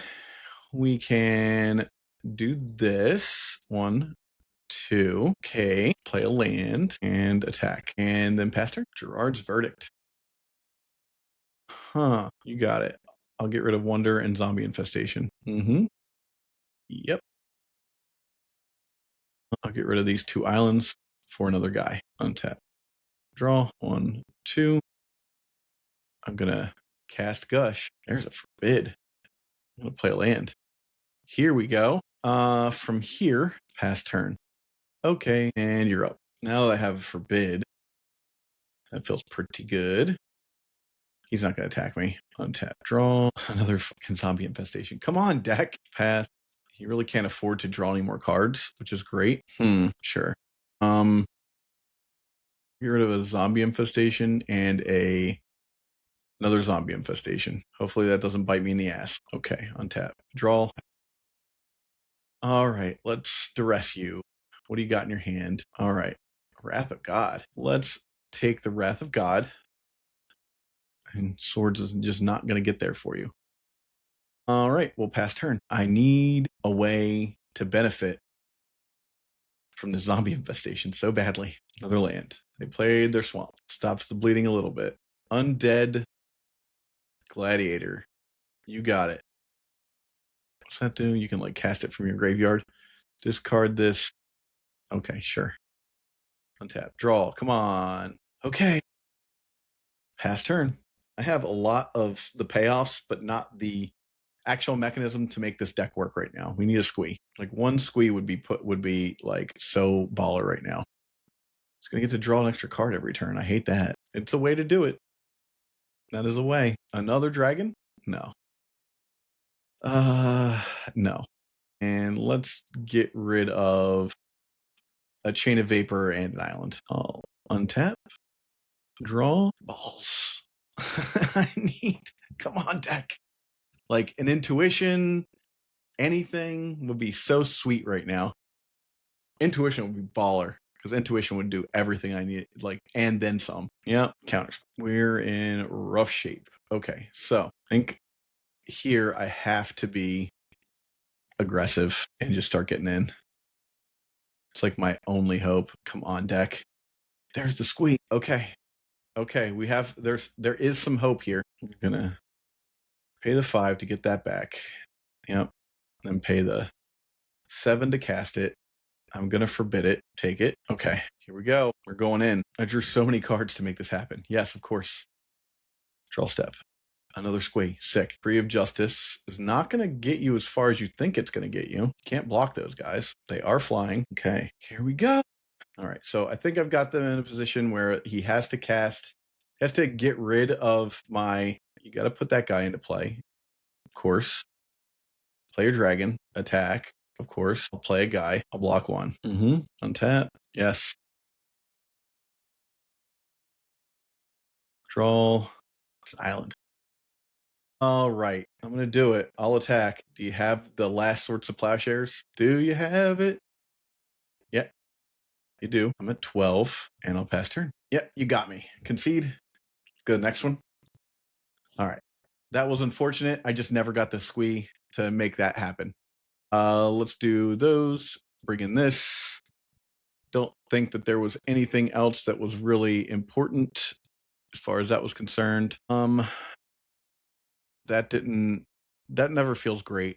we can do this. 1, 2. Okay. Play a land and attack. And then pass turn. Gerard's Verdict. Huh. You got it. I'll get rid of Wonder and Zombie Infestation. Mm-hmm. Yep. I'll get rid of these 2 islands for another guy. Untap. Draw. 1, 2. I'm going to cast Gush. There's a forbid. I'm going to play a land. Here we go. From here, pass turn. Okay, and you're up. Now that I have a forbid, that feels pretty good. He's not going to attack me. Untap. Draw. Another fucking Zombie Infestation. Come on, deck. Pass. He really can't afford to draw any more cards, which is great. Sure. Get rid of a Zombie Infestation and another Zombie Infestation. Hopefully that doesn't bite me in the ass. Okay, untap. Draw. All right, let's duress you. What do you got in your hand? All right, Wrath of God. Let's take the Wrath of God. And Swords is just not going to get there for you. All right, we'll pass turn. I need a way to benefit from the Zombie Infestation so badly. Another land. They played their swamp. Stops the bleeding a little bit. Undead Gladiator. You got it. What's that do? You can cast it from your graveyard. Discard this. Okay, sure. Untap. Draw. Come on. Okay. Pass turn. I have a lot of the payoffs, but not the actual mechanism to make this deck work right now. We need a Squee. 1 Squee would be so baller right now. It's gonna get to draw an extra card every turn. I hate that. It's a way to do it. That is a way. Another dragon? No. No. And let's get rid of a Chain of Vapor and an island. I'll untap. Draw. Balls. Come on, deck. An intuition, anything would be so sweet right now. Intuition would be baller because intuition would do everything I need, and then some. Yeah, counters. We're in rough shape. Okay, so I think here I have to be aggressive and just start getting in. It's my only hope. Come on, deck. There's the squeak. Okay. Okay, there is some hope here. I'm gonna pay the 5 to get that back. Yep. Then pay the 7 to cast it. I'm gonna forbid it. Take it. Okay, here we go. We're going in. I drew so many cards to make this happen. Yes, of course. Draw step. Another squee. Sick. Free of Justice is not gonna get you as far as you think it's gonna get you. Can't block those guys. They are flying. Okay, here we go. All right, so I think I've got them in a position where he has to get rid of my, you got to put that guy into play, of course. Play your dragon, attack, of course. I'll play a guy, I'll block one. Untap, yes. Draw, island. All right, I'm going to do it. I'll attack. Do you have the last sorts of plowshares? Do you have it? Yeah, you do. I'm at 12, and I'll pass turn. Yeah, you got me. Concede. Let's go to the next one. All right. That was unfortunate. I just never got the squee to make that happen. Let's do those. Bring in this. Don't think that there was anything else that was really important as far as that was concerned. That never feels great.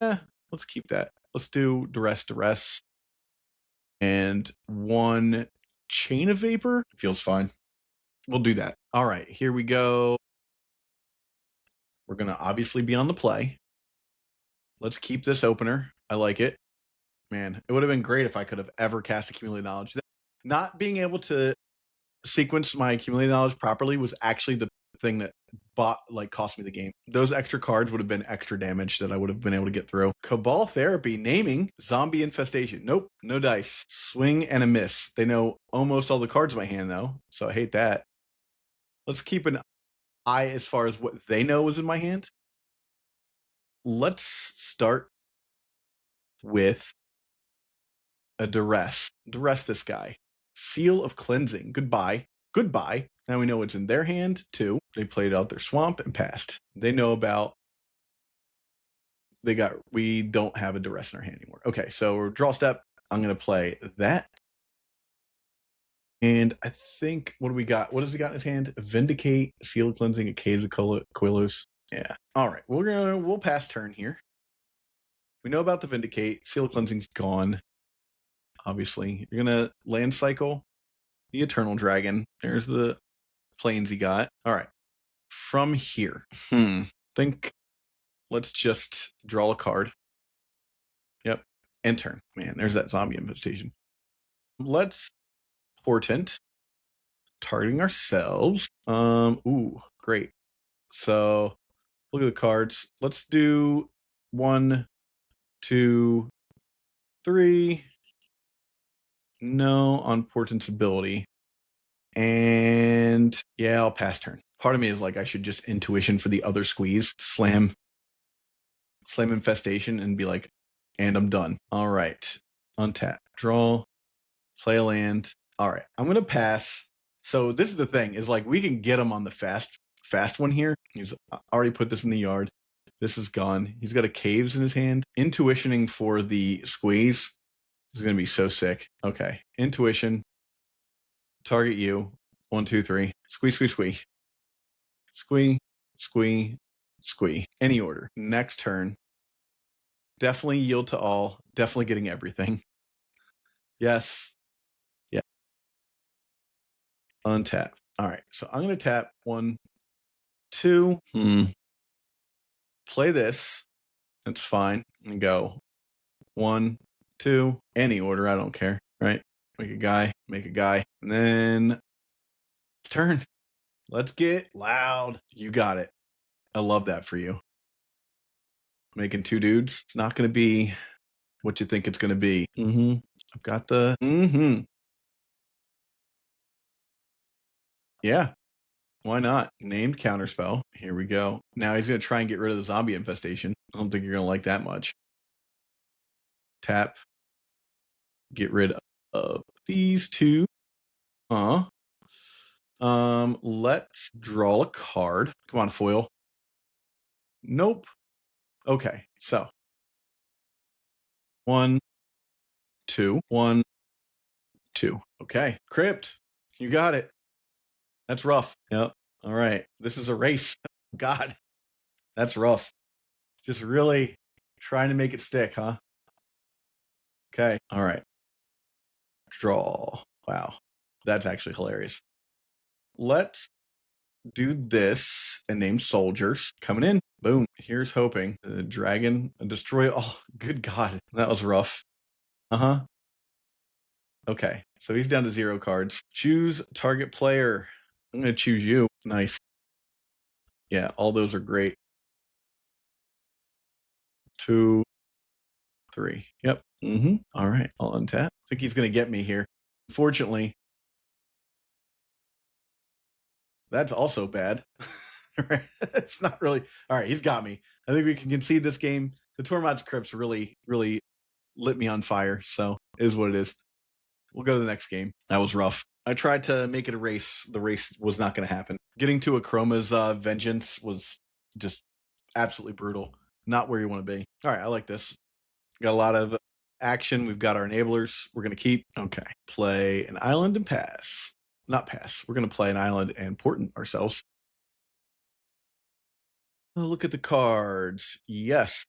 Let's keep that. Let's do duress. And 1 chain of vapor feels fine. We'll do that. All right, here we go. We're going to obviously be on the play. Let's keep this opener. I like it. Man, it would have been great if I could have ever cast Accumulated Knowledge. Not being able to sequence my Accumulated Knowledge properly was actually the thing that cost me the game. Those extra cards would have been extra damage that I would have been able to get through. Cabal Therapy, naming Zombie Infestation. Nope, no dice. Swing and a miss. They know almost all the cards in my hand, though, so I hate that. Let's keep an eye as far as what they know is in my hand. Let's start with a duress. Duress this guy. Seal of Cleansing. Goodbye. Now we know what's in their hand, too. They played out their swamp and passed. They know about... We don't have a duress in our hand anymore. Okay, so draw step. I'm going to play that. And I think, what do we got? What does he got in his hand? Vindicate, Seal of Cleansing, a Caves of Quillos. Yeah. All right, we'll pass turn here. We know about the Vindicate. Seal of Cleansing's gone. Obviously, you're gonna land cycle the Eternal Dragon. There's the planes he got. All right, from here, think. Let's just draw a card. Yep, and turn. Man, there's that Zombie Infestation. Let's Portent, targeting ourselves. Ooh, great. So look at the cards. Let's do 1, 2, 3. No on Portent's ability. And yeah, I'll pass turn. Part of me is like, I should just intuition for the other squeeze, slam Infestation and be like, and I'm done. All right. Untap. Draw. Play a land. All right. I'm going to pass. So this is the thing, is like, we can get him on the fast one here. He's already put this in the yard. This is gone. He's got a caves in his hand. Intuitioning for the squeeze is going to be so sick. Okay. Intuition. Target you. 1, 2, 3. Squee. Squee. Any order. Next turn. Definitely yield to all. Definitely getting everything. Yes. Yeah. Untap. All right. So I'm going to tap 1, 2. Play this. That's fine. And go 1, 2. Any order. I don't care. Right? Make a guy. And then it's turn. Let's get loud. You got it. I love that for you. Making 2 dudes. It's not going to be what you think it's going to be. I've got the... Yeah. Why not? Named Counterspell. Here we go. Now he's going to try and get rid of the Zombie Infestation. I don't think you're going to like that much. Tap. Get rid of these 2. Let's draw a card. Come on, foil. Nope. Okay, so 1, 2. 1, 2. Okay. Crypt. You got it. That's rough. Yep. All right. This is a race. God. That's rough. Just really trying to make it stick, huh? Okay. All right. Draw. Wow. That's actually hilarious. Let's do this and name soldiers coming in. Boom. Here's hoping. The dragon, a destroy. Oh, good God. That was rough. Uh-huh. Okay. So he's down to 0 cards. Choose target player. I'm going to choose you. Nice. Yeah, all those are great. 2, 3. Yep. All right. I'll untap. I think he's going to get me here. Unfortunately, that's also bad. It's not really. All right. He's got me. I think we can concede this game. The Tormod's Crypts really, really lit me on fire. So it is what it is. We'll go to the next game. That was rough. I tried to make it a race. The race was not going to happen. Getting to Akroma's Vengeance was just absolutely brutal. Not where you want to be. All right. I like this. Got a lot of action. We've got our enablers. We're going to keep. Okay. Play an island and pass. Not pass. We're going to play an island and portent ourselves. Oh, look at the cards. Yes.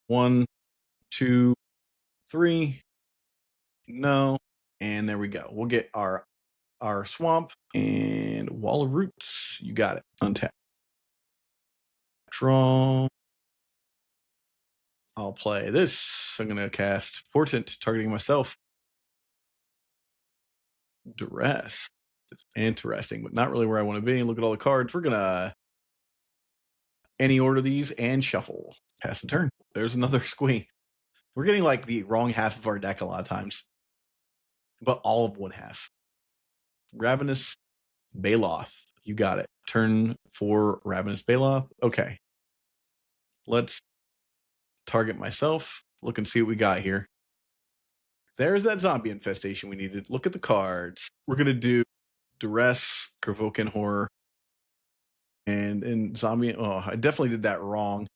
1, 2, 3. No. And there we go. We'll get our swamp and wall of roots. You got it. Untap. Draw. I'll play this. I'm going to cast Portent, targeting myself. Duress. It's interesting, but not really where I want to be. Look at all the cards. We're going to any order these and shuffle. Pass the turn. There's another Squee. We're getting like the wrong half of our deck a lot of times, but all of one half. Ravenous Baloth. You got it. Turn 4 Ravenous Baloth. Okay. Let's target myself. Look and see what we got here. There's that zombie infestation we needed. Look at the cards. We're going to do Duress, Kervoken Horror, and Zombie. Oh, I definitely did that wrong.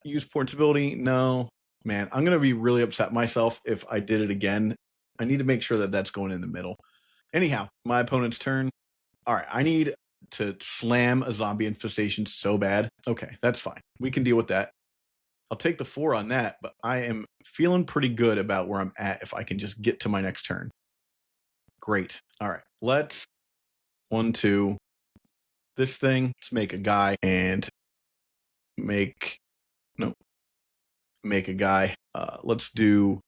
Use Portability? No. Man, I'm going to be really upset myself if I did it again. I need to make sure that that's going in the middle. Anyhow, my opponent's turn. All right, I need to slam a zombie infestation so bad. Okay, that's fine. We can deal with that. I'll take the 4 on that, but I am feeling pretty good about where I'm at if I can just get to my next turn. Great. All right, let's 1, 2. This thing. Let's make a guy and make a guy. Let's do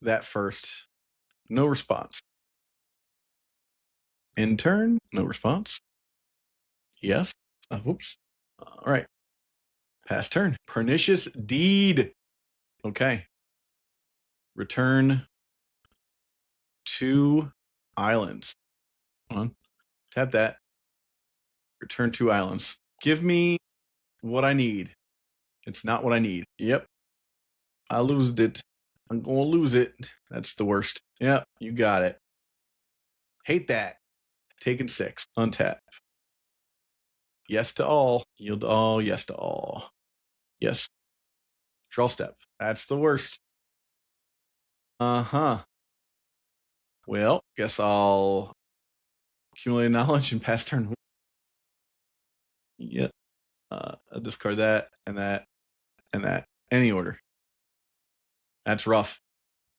that first. No response. In turn, no response. Yes. Whoops. All right. Pass turn. Pernicious Deed. Okay. Return 2 islands. Hold on. Tap that. Return 2 islands. Give me what I need. It's not what I need. Yep. I lost it. I'm going to lose it. That's the worst. Yep. You got it. Hate that. Taken 6. Untap. Yes to all. Yield all. Yes to all. Yes. Draw step. That's the worst. Uh-huh. Well, guess I'll accumulate knowledge and pass turn. Yep. I'll discard that and that and that. Any order. That's rough.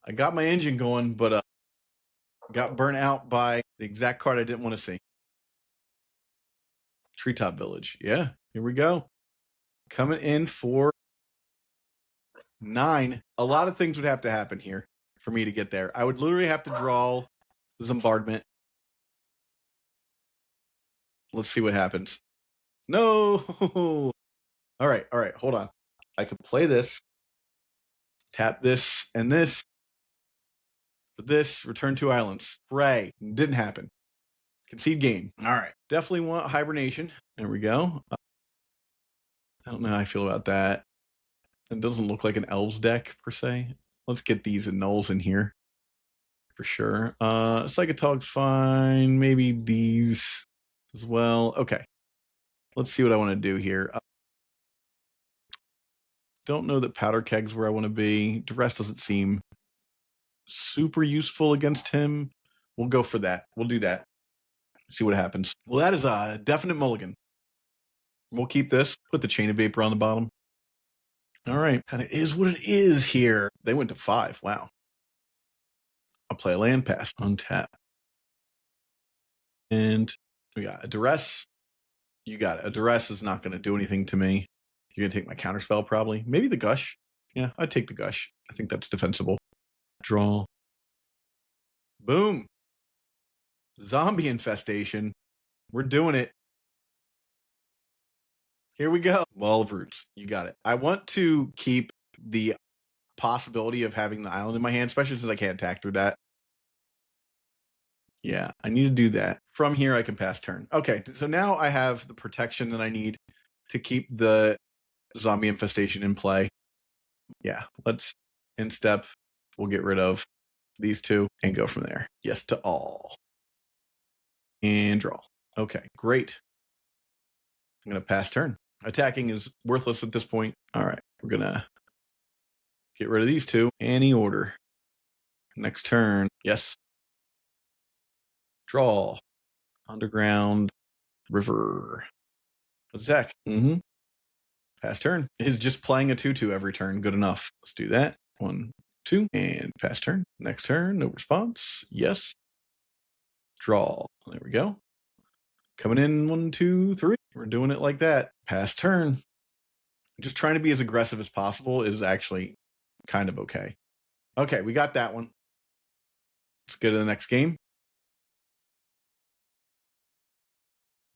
I got my engine going, but got burnt out by the exact card I didn't want to see. Treetop Village. Yeah, here we go. Coming in for 9. A lot of things would have to happen here for me to get there. I would literally have to draw Zombardment. Let's see what happens. No. All right. Hold on. I can play this. Tap this and this. For this, return 2 islands. Hooray. Didn't happen. Concede game. All right. Definitely want hibernation. There we go. I don't know how I feel about that. It doesn't look like an elves deck per se. Let's get these nulls in here for sure. Psychatog's fine. Maybe these as well. Okay. Let's see what I want to do here. Don't know that powder keg's where I want to be. Duress doesn't seem super useful against him. We'll go for that. We'll do that. See what happens. Well, that is a definite mulligan. We'll keep this. Put the Chain of Vapor on the bottom. All right. Kind of is what it is here. They went to 5. Wow. I'll play a land pass. Untap. And we got a Duress. You got it. A Duress is not going to do anything to me. You're going to take my counterspell probably. Maybe the Gush. Yeah, I'd take the Gush. I think that's defensible. Draw. Boom. Zombie Infestation. We're doing it. Here we go. Wall of Roots. You got it. I want to keep the possibility of having the island in my hand, especially since I can't attack through that. Yeah, I need to do that. From here, I can pass turn. Okay, so now I have the protection that I need to keep the Zombie Infestation in play. Yeah, let's instep. We'll get rid of these two and go from there. Yes to all. And draw. Okay, great. I'm going to pass turn. Attacking is worthless at this point. All right, we're going to get rid of these two. Any order. Next turn. Yes. Draw. Underground. River. Zach. Pass turn. Is just playing a 2/2 every turn good enough? Let's do that. 1, 2, and pass turn. Next turn. No response. Yes. Draw. There we go. Coming in 1, 2, 3. We're doing it like that. Pass turn. Just trying to be as aggressive as possible is actually kind of okay. Okay, we got that one. Let's go to the next game.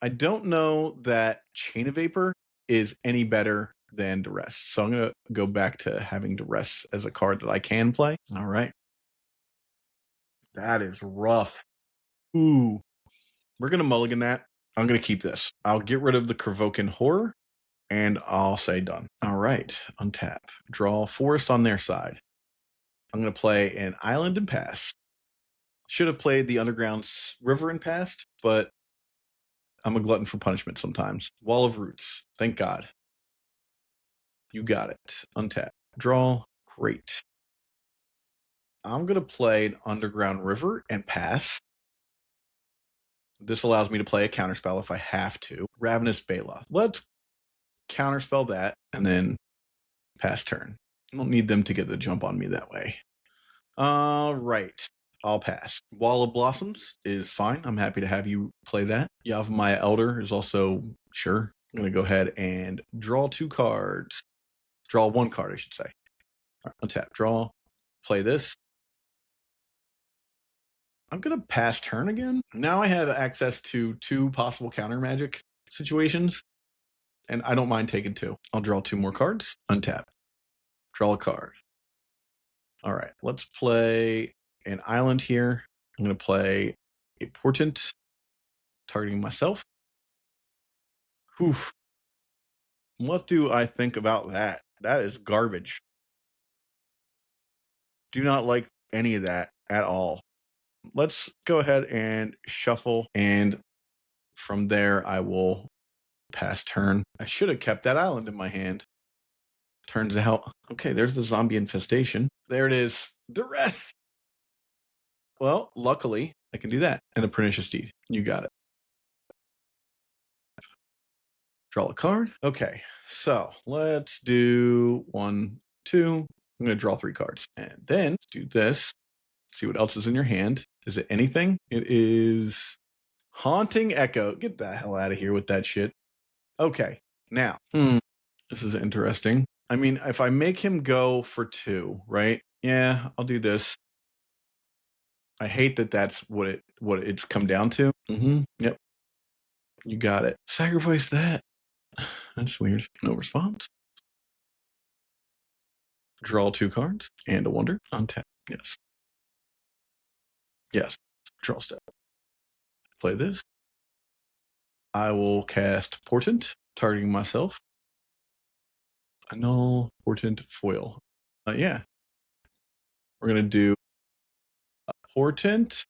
I don't know that Chain of Vapor is any better than Duress. So I'm going to go back to having Duress as a card that I can play. All right. That is rough. Ooh. We're going to mulligan that. I'm going to keep this. I'll get rid of the Krovokan Horror, and I'll say done. All right. Untap. Draw Forest on their side. I'm going to play an Island and pass. Should have played the Underground River and passed, but I'm a glutton for punishment sometimes. Wall of Roots. Thank God. You got it. Untap. Draw. Great. I'm going to play an Underground River and pass. This allows me to play a counterspell if I have to. Ravenous Baloth. Let's counterspell that and then pass turn. I don't need them to get the jump on me that way. All right. I'll pass. Wall of Blossoms is fine. I'm happy to have you play that. Yavimaya Elder is also sure. I'm going to go ahead and draw 2 cards. Draw 1 card, I should say. All right, untap, draw. Play this. I'm going to pass turn again. Now I have access to 2 possible counter magic situations, and I don't mind taking 2. I'll draw 2 more cards. Untap. Draw a card. All right, let's play an island here. I'm going to play a Portent, targeting myself. Oof. What do I think about that? That is garbage. Do not like any of that at all. Let's go ahead and shuffle, and from there I will pass turn. I should have kept that island in my hand. Turns out, okay, there's the Zombie Infestation. There it is. Duress! Well, luckily, I can do that. And a Pernicious Deed. You got it. Draw a card. Okay, so let's do 1, 2. I'm going to draw 3 cards. And then let's do this. See what else is in your hand. Is it anything? It is Haunting Echo. Get the hell out of here with that shit. Okay, now, this is interesting. I mean, if I make him go for 2, right? Yeah, I'll do this. I hate that that's what it's come down to. Yep. You got it. Sacrifice that. That's weird. No response. Draw 2 cards and a wonder. Untap. Yes. Yes. Draw step. Play this. I will cast Portent, targeting myself. Annul, Portent, foil. Yeah. We're going to do Portent,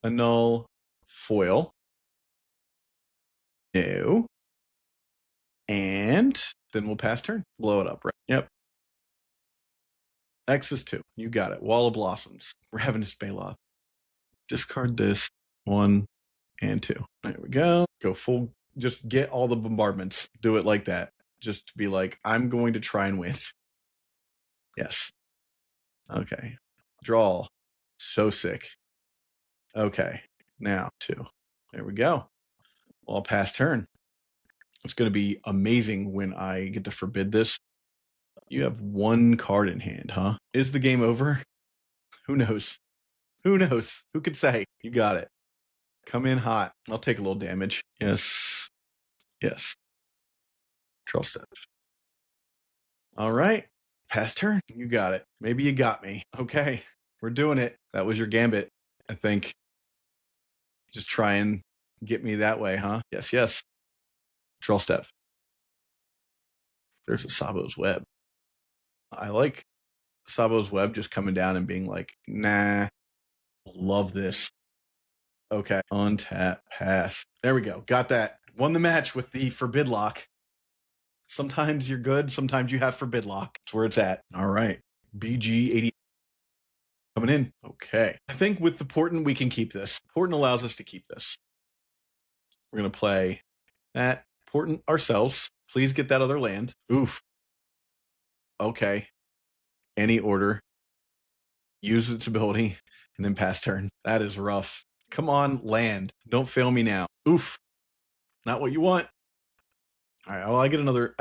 annul, foil. No. And then we'll pass turn. Blow it up, right? Yep. X is 2. You got it. Wall of Blossoms. Ravenous Baloth. Discard this 1 and 2. There we go. Go full. Just get all the bombardments. Do it like that. Just to be like, I'm going to try and win. Yes. Okay. Draw. So sick. Okay. Now 2. There we go. Well, pass turn. It's going to be amazing when I get to forbid this. You have 1 card in hand, huh? Is the game over? Who knows? Who knows? Who could say? You got it. Come in hot. I'll take a little damage. Yes. Yes. Draw step. All right. Pass turn. You got it. Maybe you got me. Okay. We're doing it. That was your gambit, I think. Just try and get me that way, huh? Yes, yes. Draw step. There's a Sabo's Web. I like Sabo's Web just coming down and being like, nah, love this. Okay. Untap, pass. There we go. Got that. Won the match with the Forbid Lock. Sometimes you're good. Sometimes you have Forbid Lock. That's where it's at. All right. BG80 coming in. Okay. I think with the Portent, we can keep this. Portent allows us to keep this. We're going to play that Portent ourselves. Please get that other land. Oof. Okay. Any order. Use its ability and then pass turn. That is rough. Come on, land. Don't fail me now. Oof. Not what you want. All right, well, I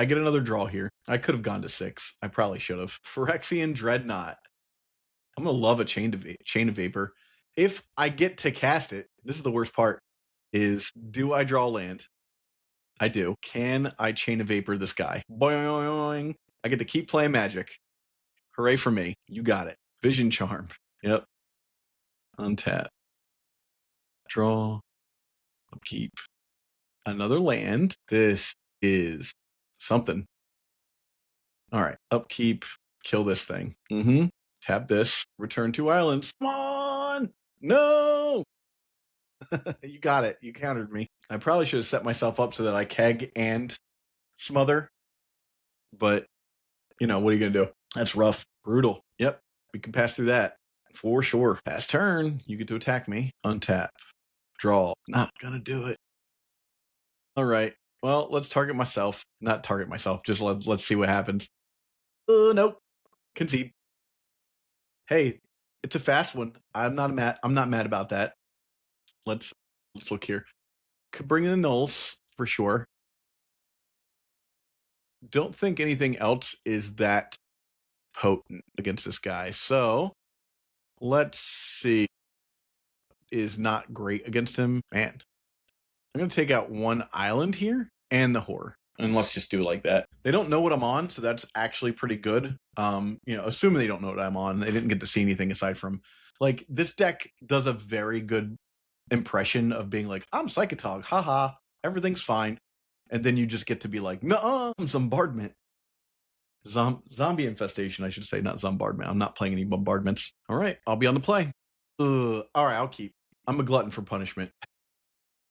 get another draw here. I could have gone to 6. I probably should have. Phyrexian Dreadnought. I'm gonna love a Chain of Vapor. If I get to cast it, this is the worst part, is do I draw land? I do. Can I Chain of Vapor this guy? Boing. I get to keep playing Magic. Hooray for me. You got it. Vision Charm. Yep. Untap. Draw. Upkeep. Another land. This is something. All right. Upkeep. Kill this thing. Tap this. Return 2 islands. Come on! No! You got it. You countered me. I probably should have set myself up so that I keg and smother. But, what are you going to do? That's rough. Brutal. Yep. We can pass through that. For sure. Pass turn. You get to attack me. Untap. Draw. Not going to do it. All right. Well, let's target myself. Not target myself. Just let's see what happens. Nope. Concede. Hey, it's a fast one. I'm not mad about that. Let's look here. Could bring in the nulls for sure. Don't think anything else is that potent against this guy. So let's see. Is not great against him. Man, I'm going to take out 1 island here and the horror. And let's just do it like that. They don't know what I'm on, so that's actually pretty good. Assuming they don't know what I'm on, they didn't get to see anything aside from, like, this deck does a very good impression of being like, I'm Psychatog, haha, everything's fine. And then you just get to be like, no, I'm Zombardment. Zombie Infestation, I should say, not Zombardment. I'm not playing any bombardments. All right, I'll be on the play. All right, I'll keep. I'm a glutton for punishment.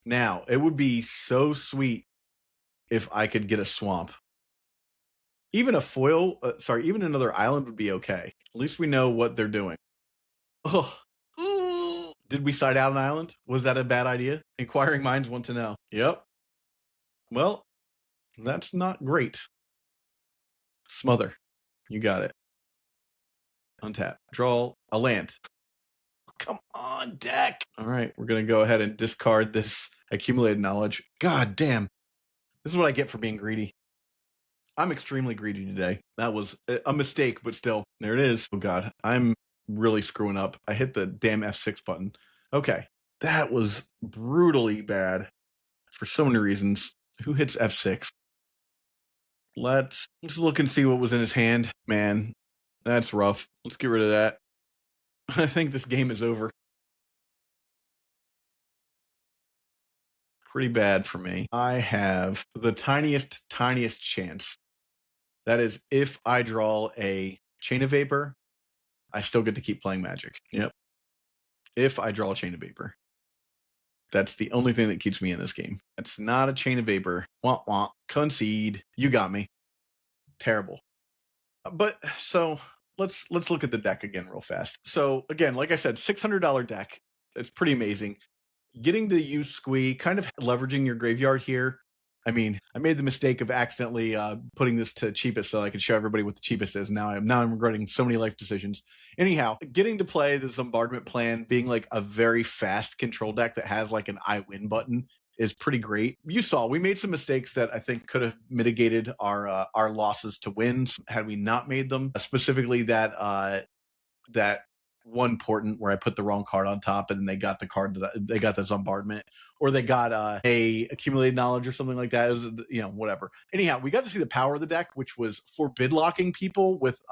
Now, it would be so sweet if I could get a swamp. Even a foil, even another island would be okay. At least we know what they're doing. Oh, did we side out an island? Was that a bad idea? Inquiring minds want to know. Yep. Well, that's not great. Smother. You got it. Untap. Draw a land. Come on, deck. All right, we're going to go ahead and discard this accumulated knowledge. God damn. This is what I get for being greedy. I'm extremely greedy today. That was a mistake, but still. There it is. Oh, God. I'm really screwing up. I hit the damn F6 button. Okay. That was brutally bad for so many reasons. Who hits F6? Let's look and see what was in his hand. Man, that's rough. Let's get rid of that. I think this game is over. Pretty bad for me. I have the tiniest chance. That is, if I draw a Chain of Vapor, I still get to keep playing Magic. Yep. If I draw a Chain of Vapor. That's the only thing that keeps me in this game. It's not a Chain of Vapor. Wah, wah. Concede. You got me. Terrible. But, so, let's look at the deck again real fast. So again, like I said, $600 deck. It's pretty amazing. Getting to use Squee, kind of leveraging your graveyard here. I mean, I made the mistake of accidentally putting this to cheapest so I could show everybody what the cheapest is. Now I'm regretting so many life decisions. Anyhow, getting to play the Zombardment plan, being like a very fast control deck that has like an I win button is pretty great. You saw we made some mistakes that I think could have mitigated our losses to wins had we not made them. Specifically that one portent where I put the wrong card on top and then they got the card that they got the Zombardment, or they got a accumulated knowledge or something like that. It was, whatever. Anyhow, we got to see the power of the deck, which was forbid locking people with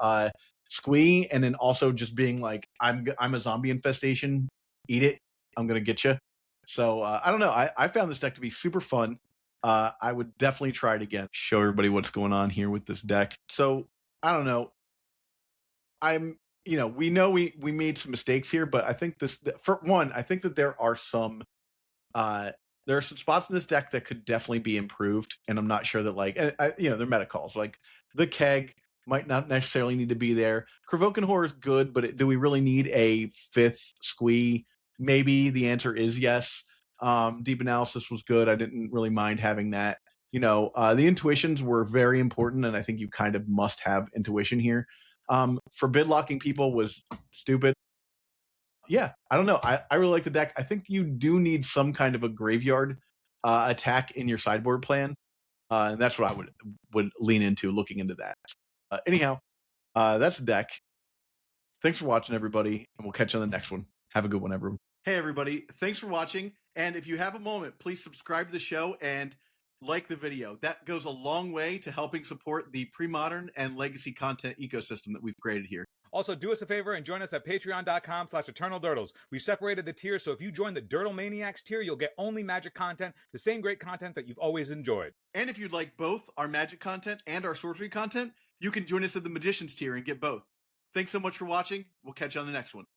Squee, and then also just being like, I'm a zombie infestation, eat it, I'm gonna get you. So I don't know. I found this deck to be super fun. I would definitely try it again. Show everybody what's going on here with this deck. So I don't know. We know we made some mistakes here, but I think for one, I think that there are some spots in this deck that could definitely be improved, and I'm not sure that they're meta calls. Like the keg might not necessarily need to be there. Provoking Horror is good, but do we really need a 5th Squee? Maybe the answer is yes. Deep Analysis was good. I didn't really mind having that. The intuitions were very important, and I think you kind of must have intuition here. Forbid locking people was stupid. Yeah, I don't know. I really like the deck. I think you do need some kind of a graveyard attack in your sideboard plan. And that's what I would lean into, looking into that. Anyhow, that's the deck. Thanks for watching, everybody, and we'll catch you on the next one. Have a good one, everyone. Hey, everybody. Thanks for watching. And if you have a moment, please subscribe to the show and like the video. That goes a long way to helping support the pre-modern and legacy content ecosystem that we've created here. Also, do us a favor and join us at patreon.com/eternaldurdles. We've separated the tiers, so if you join the Durdle Maniacs tier, you'll get only Magic content, the same great content that you've always enjoyed. And if you'd like both our Magic content and our sorcery content, you can join us at the Magicians tier and get both. Thanks so much for watching. We'll catch you on the next one.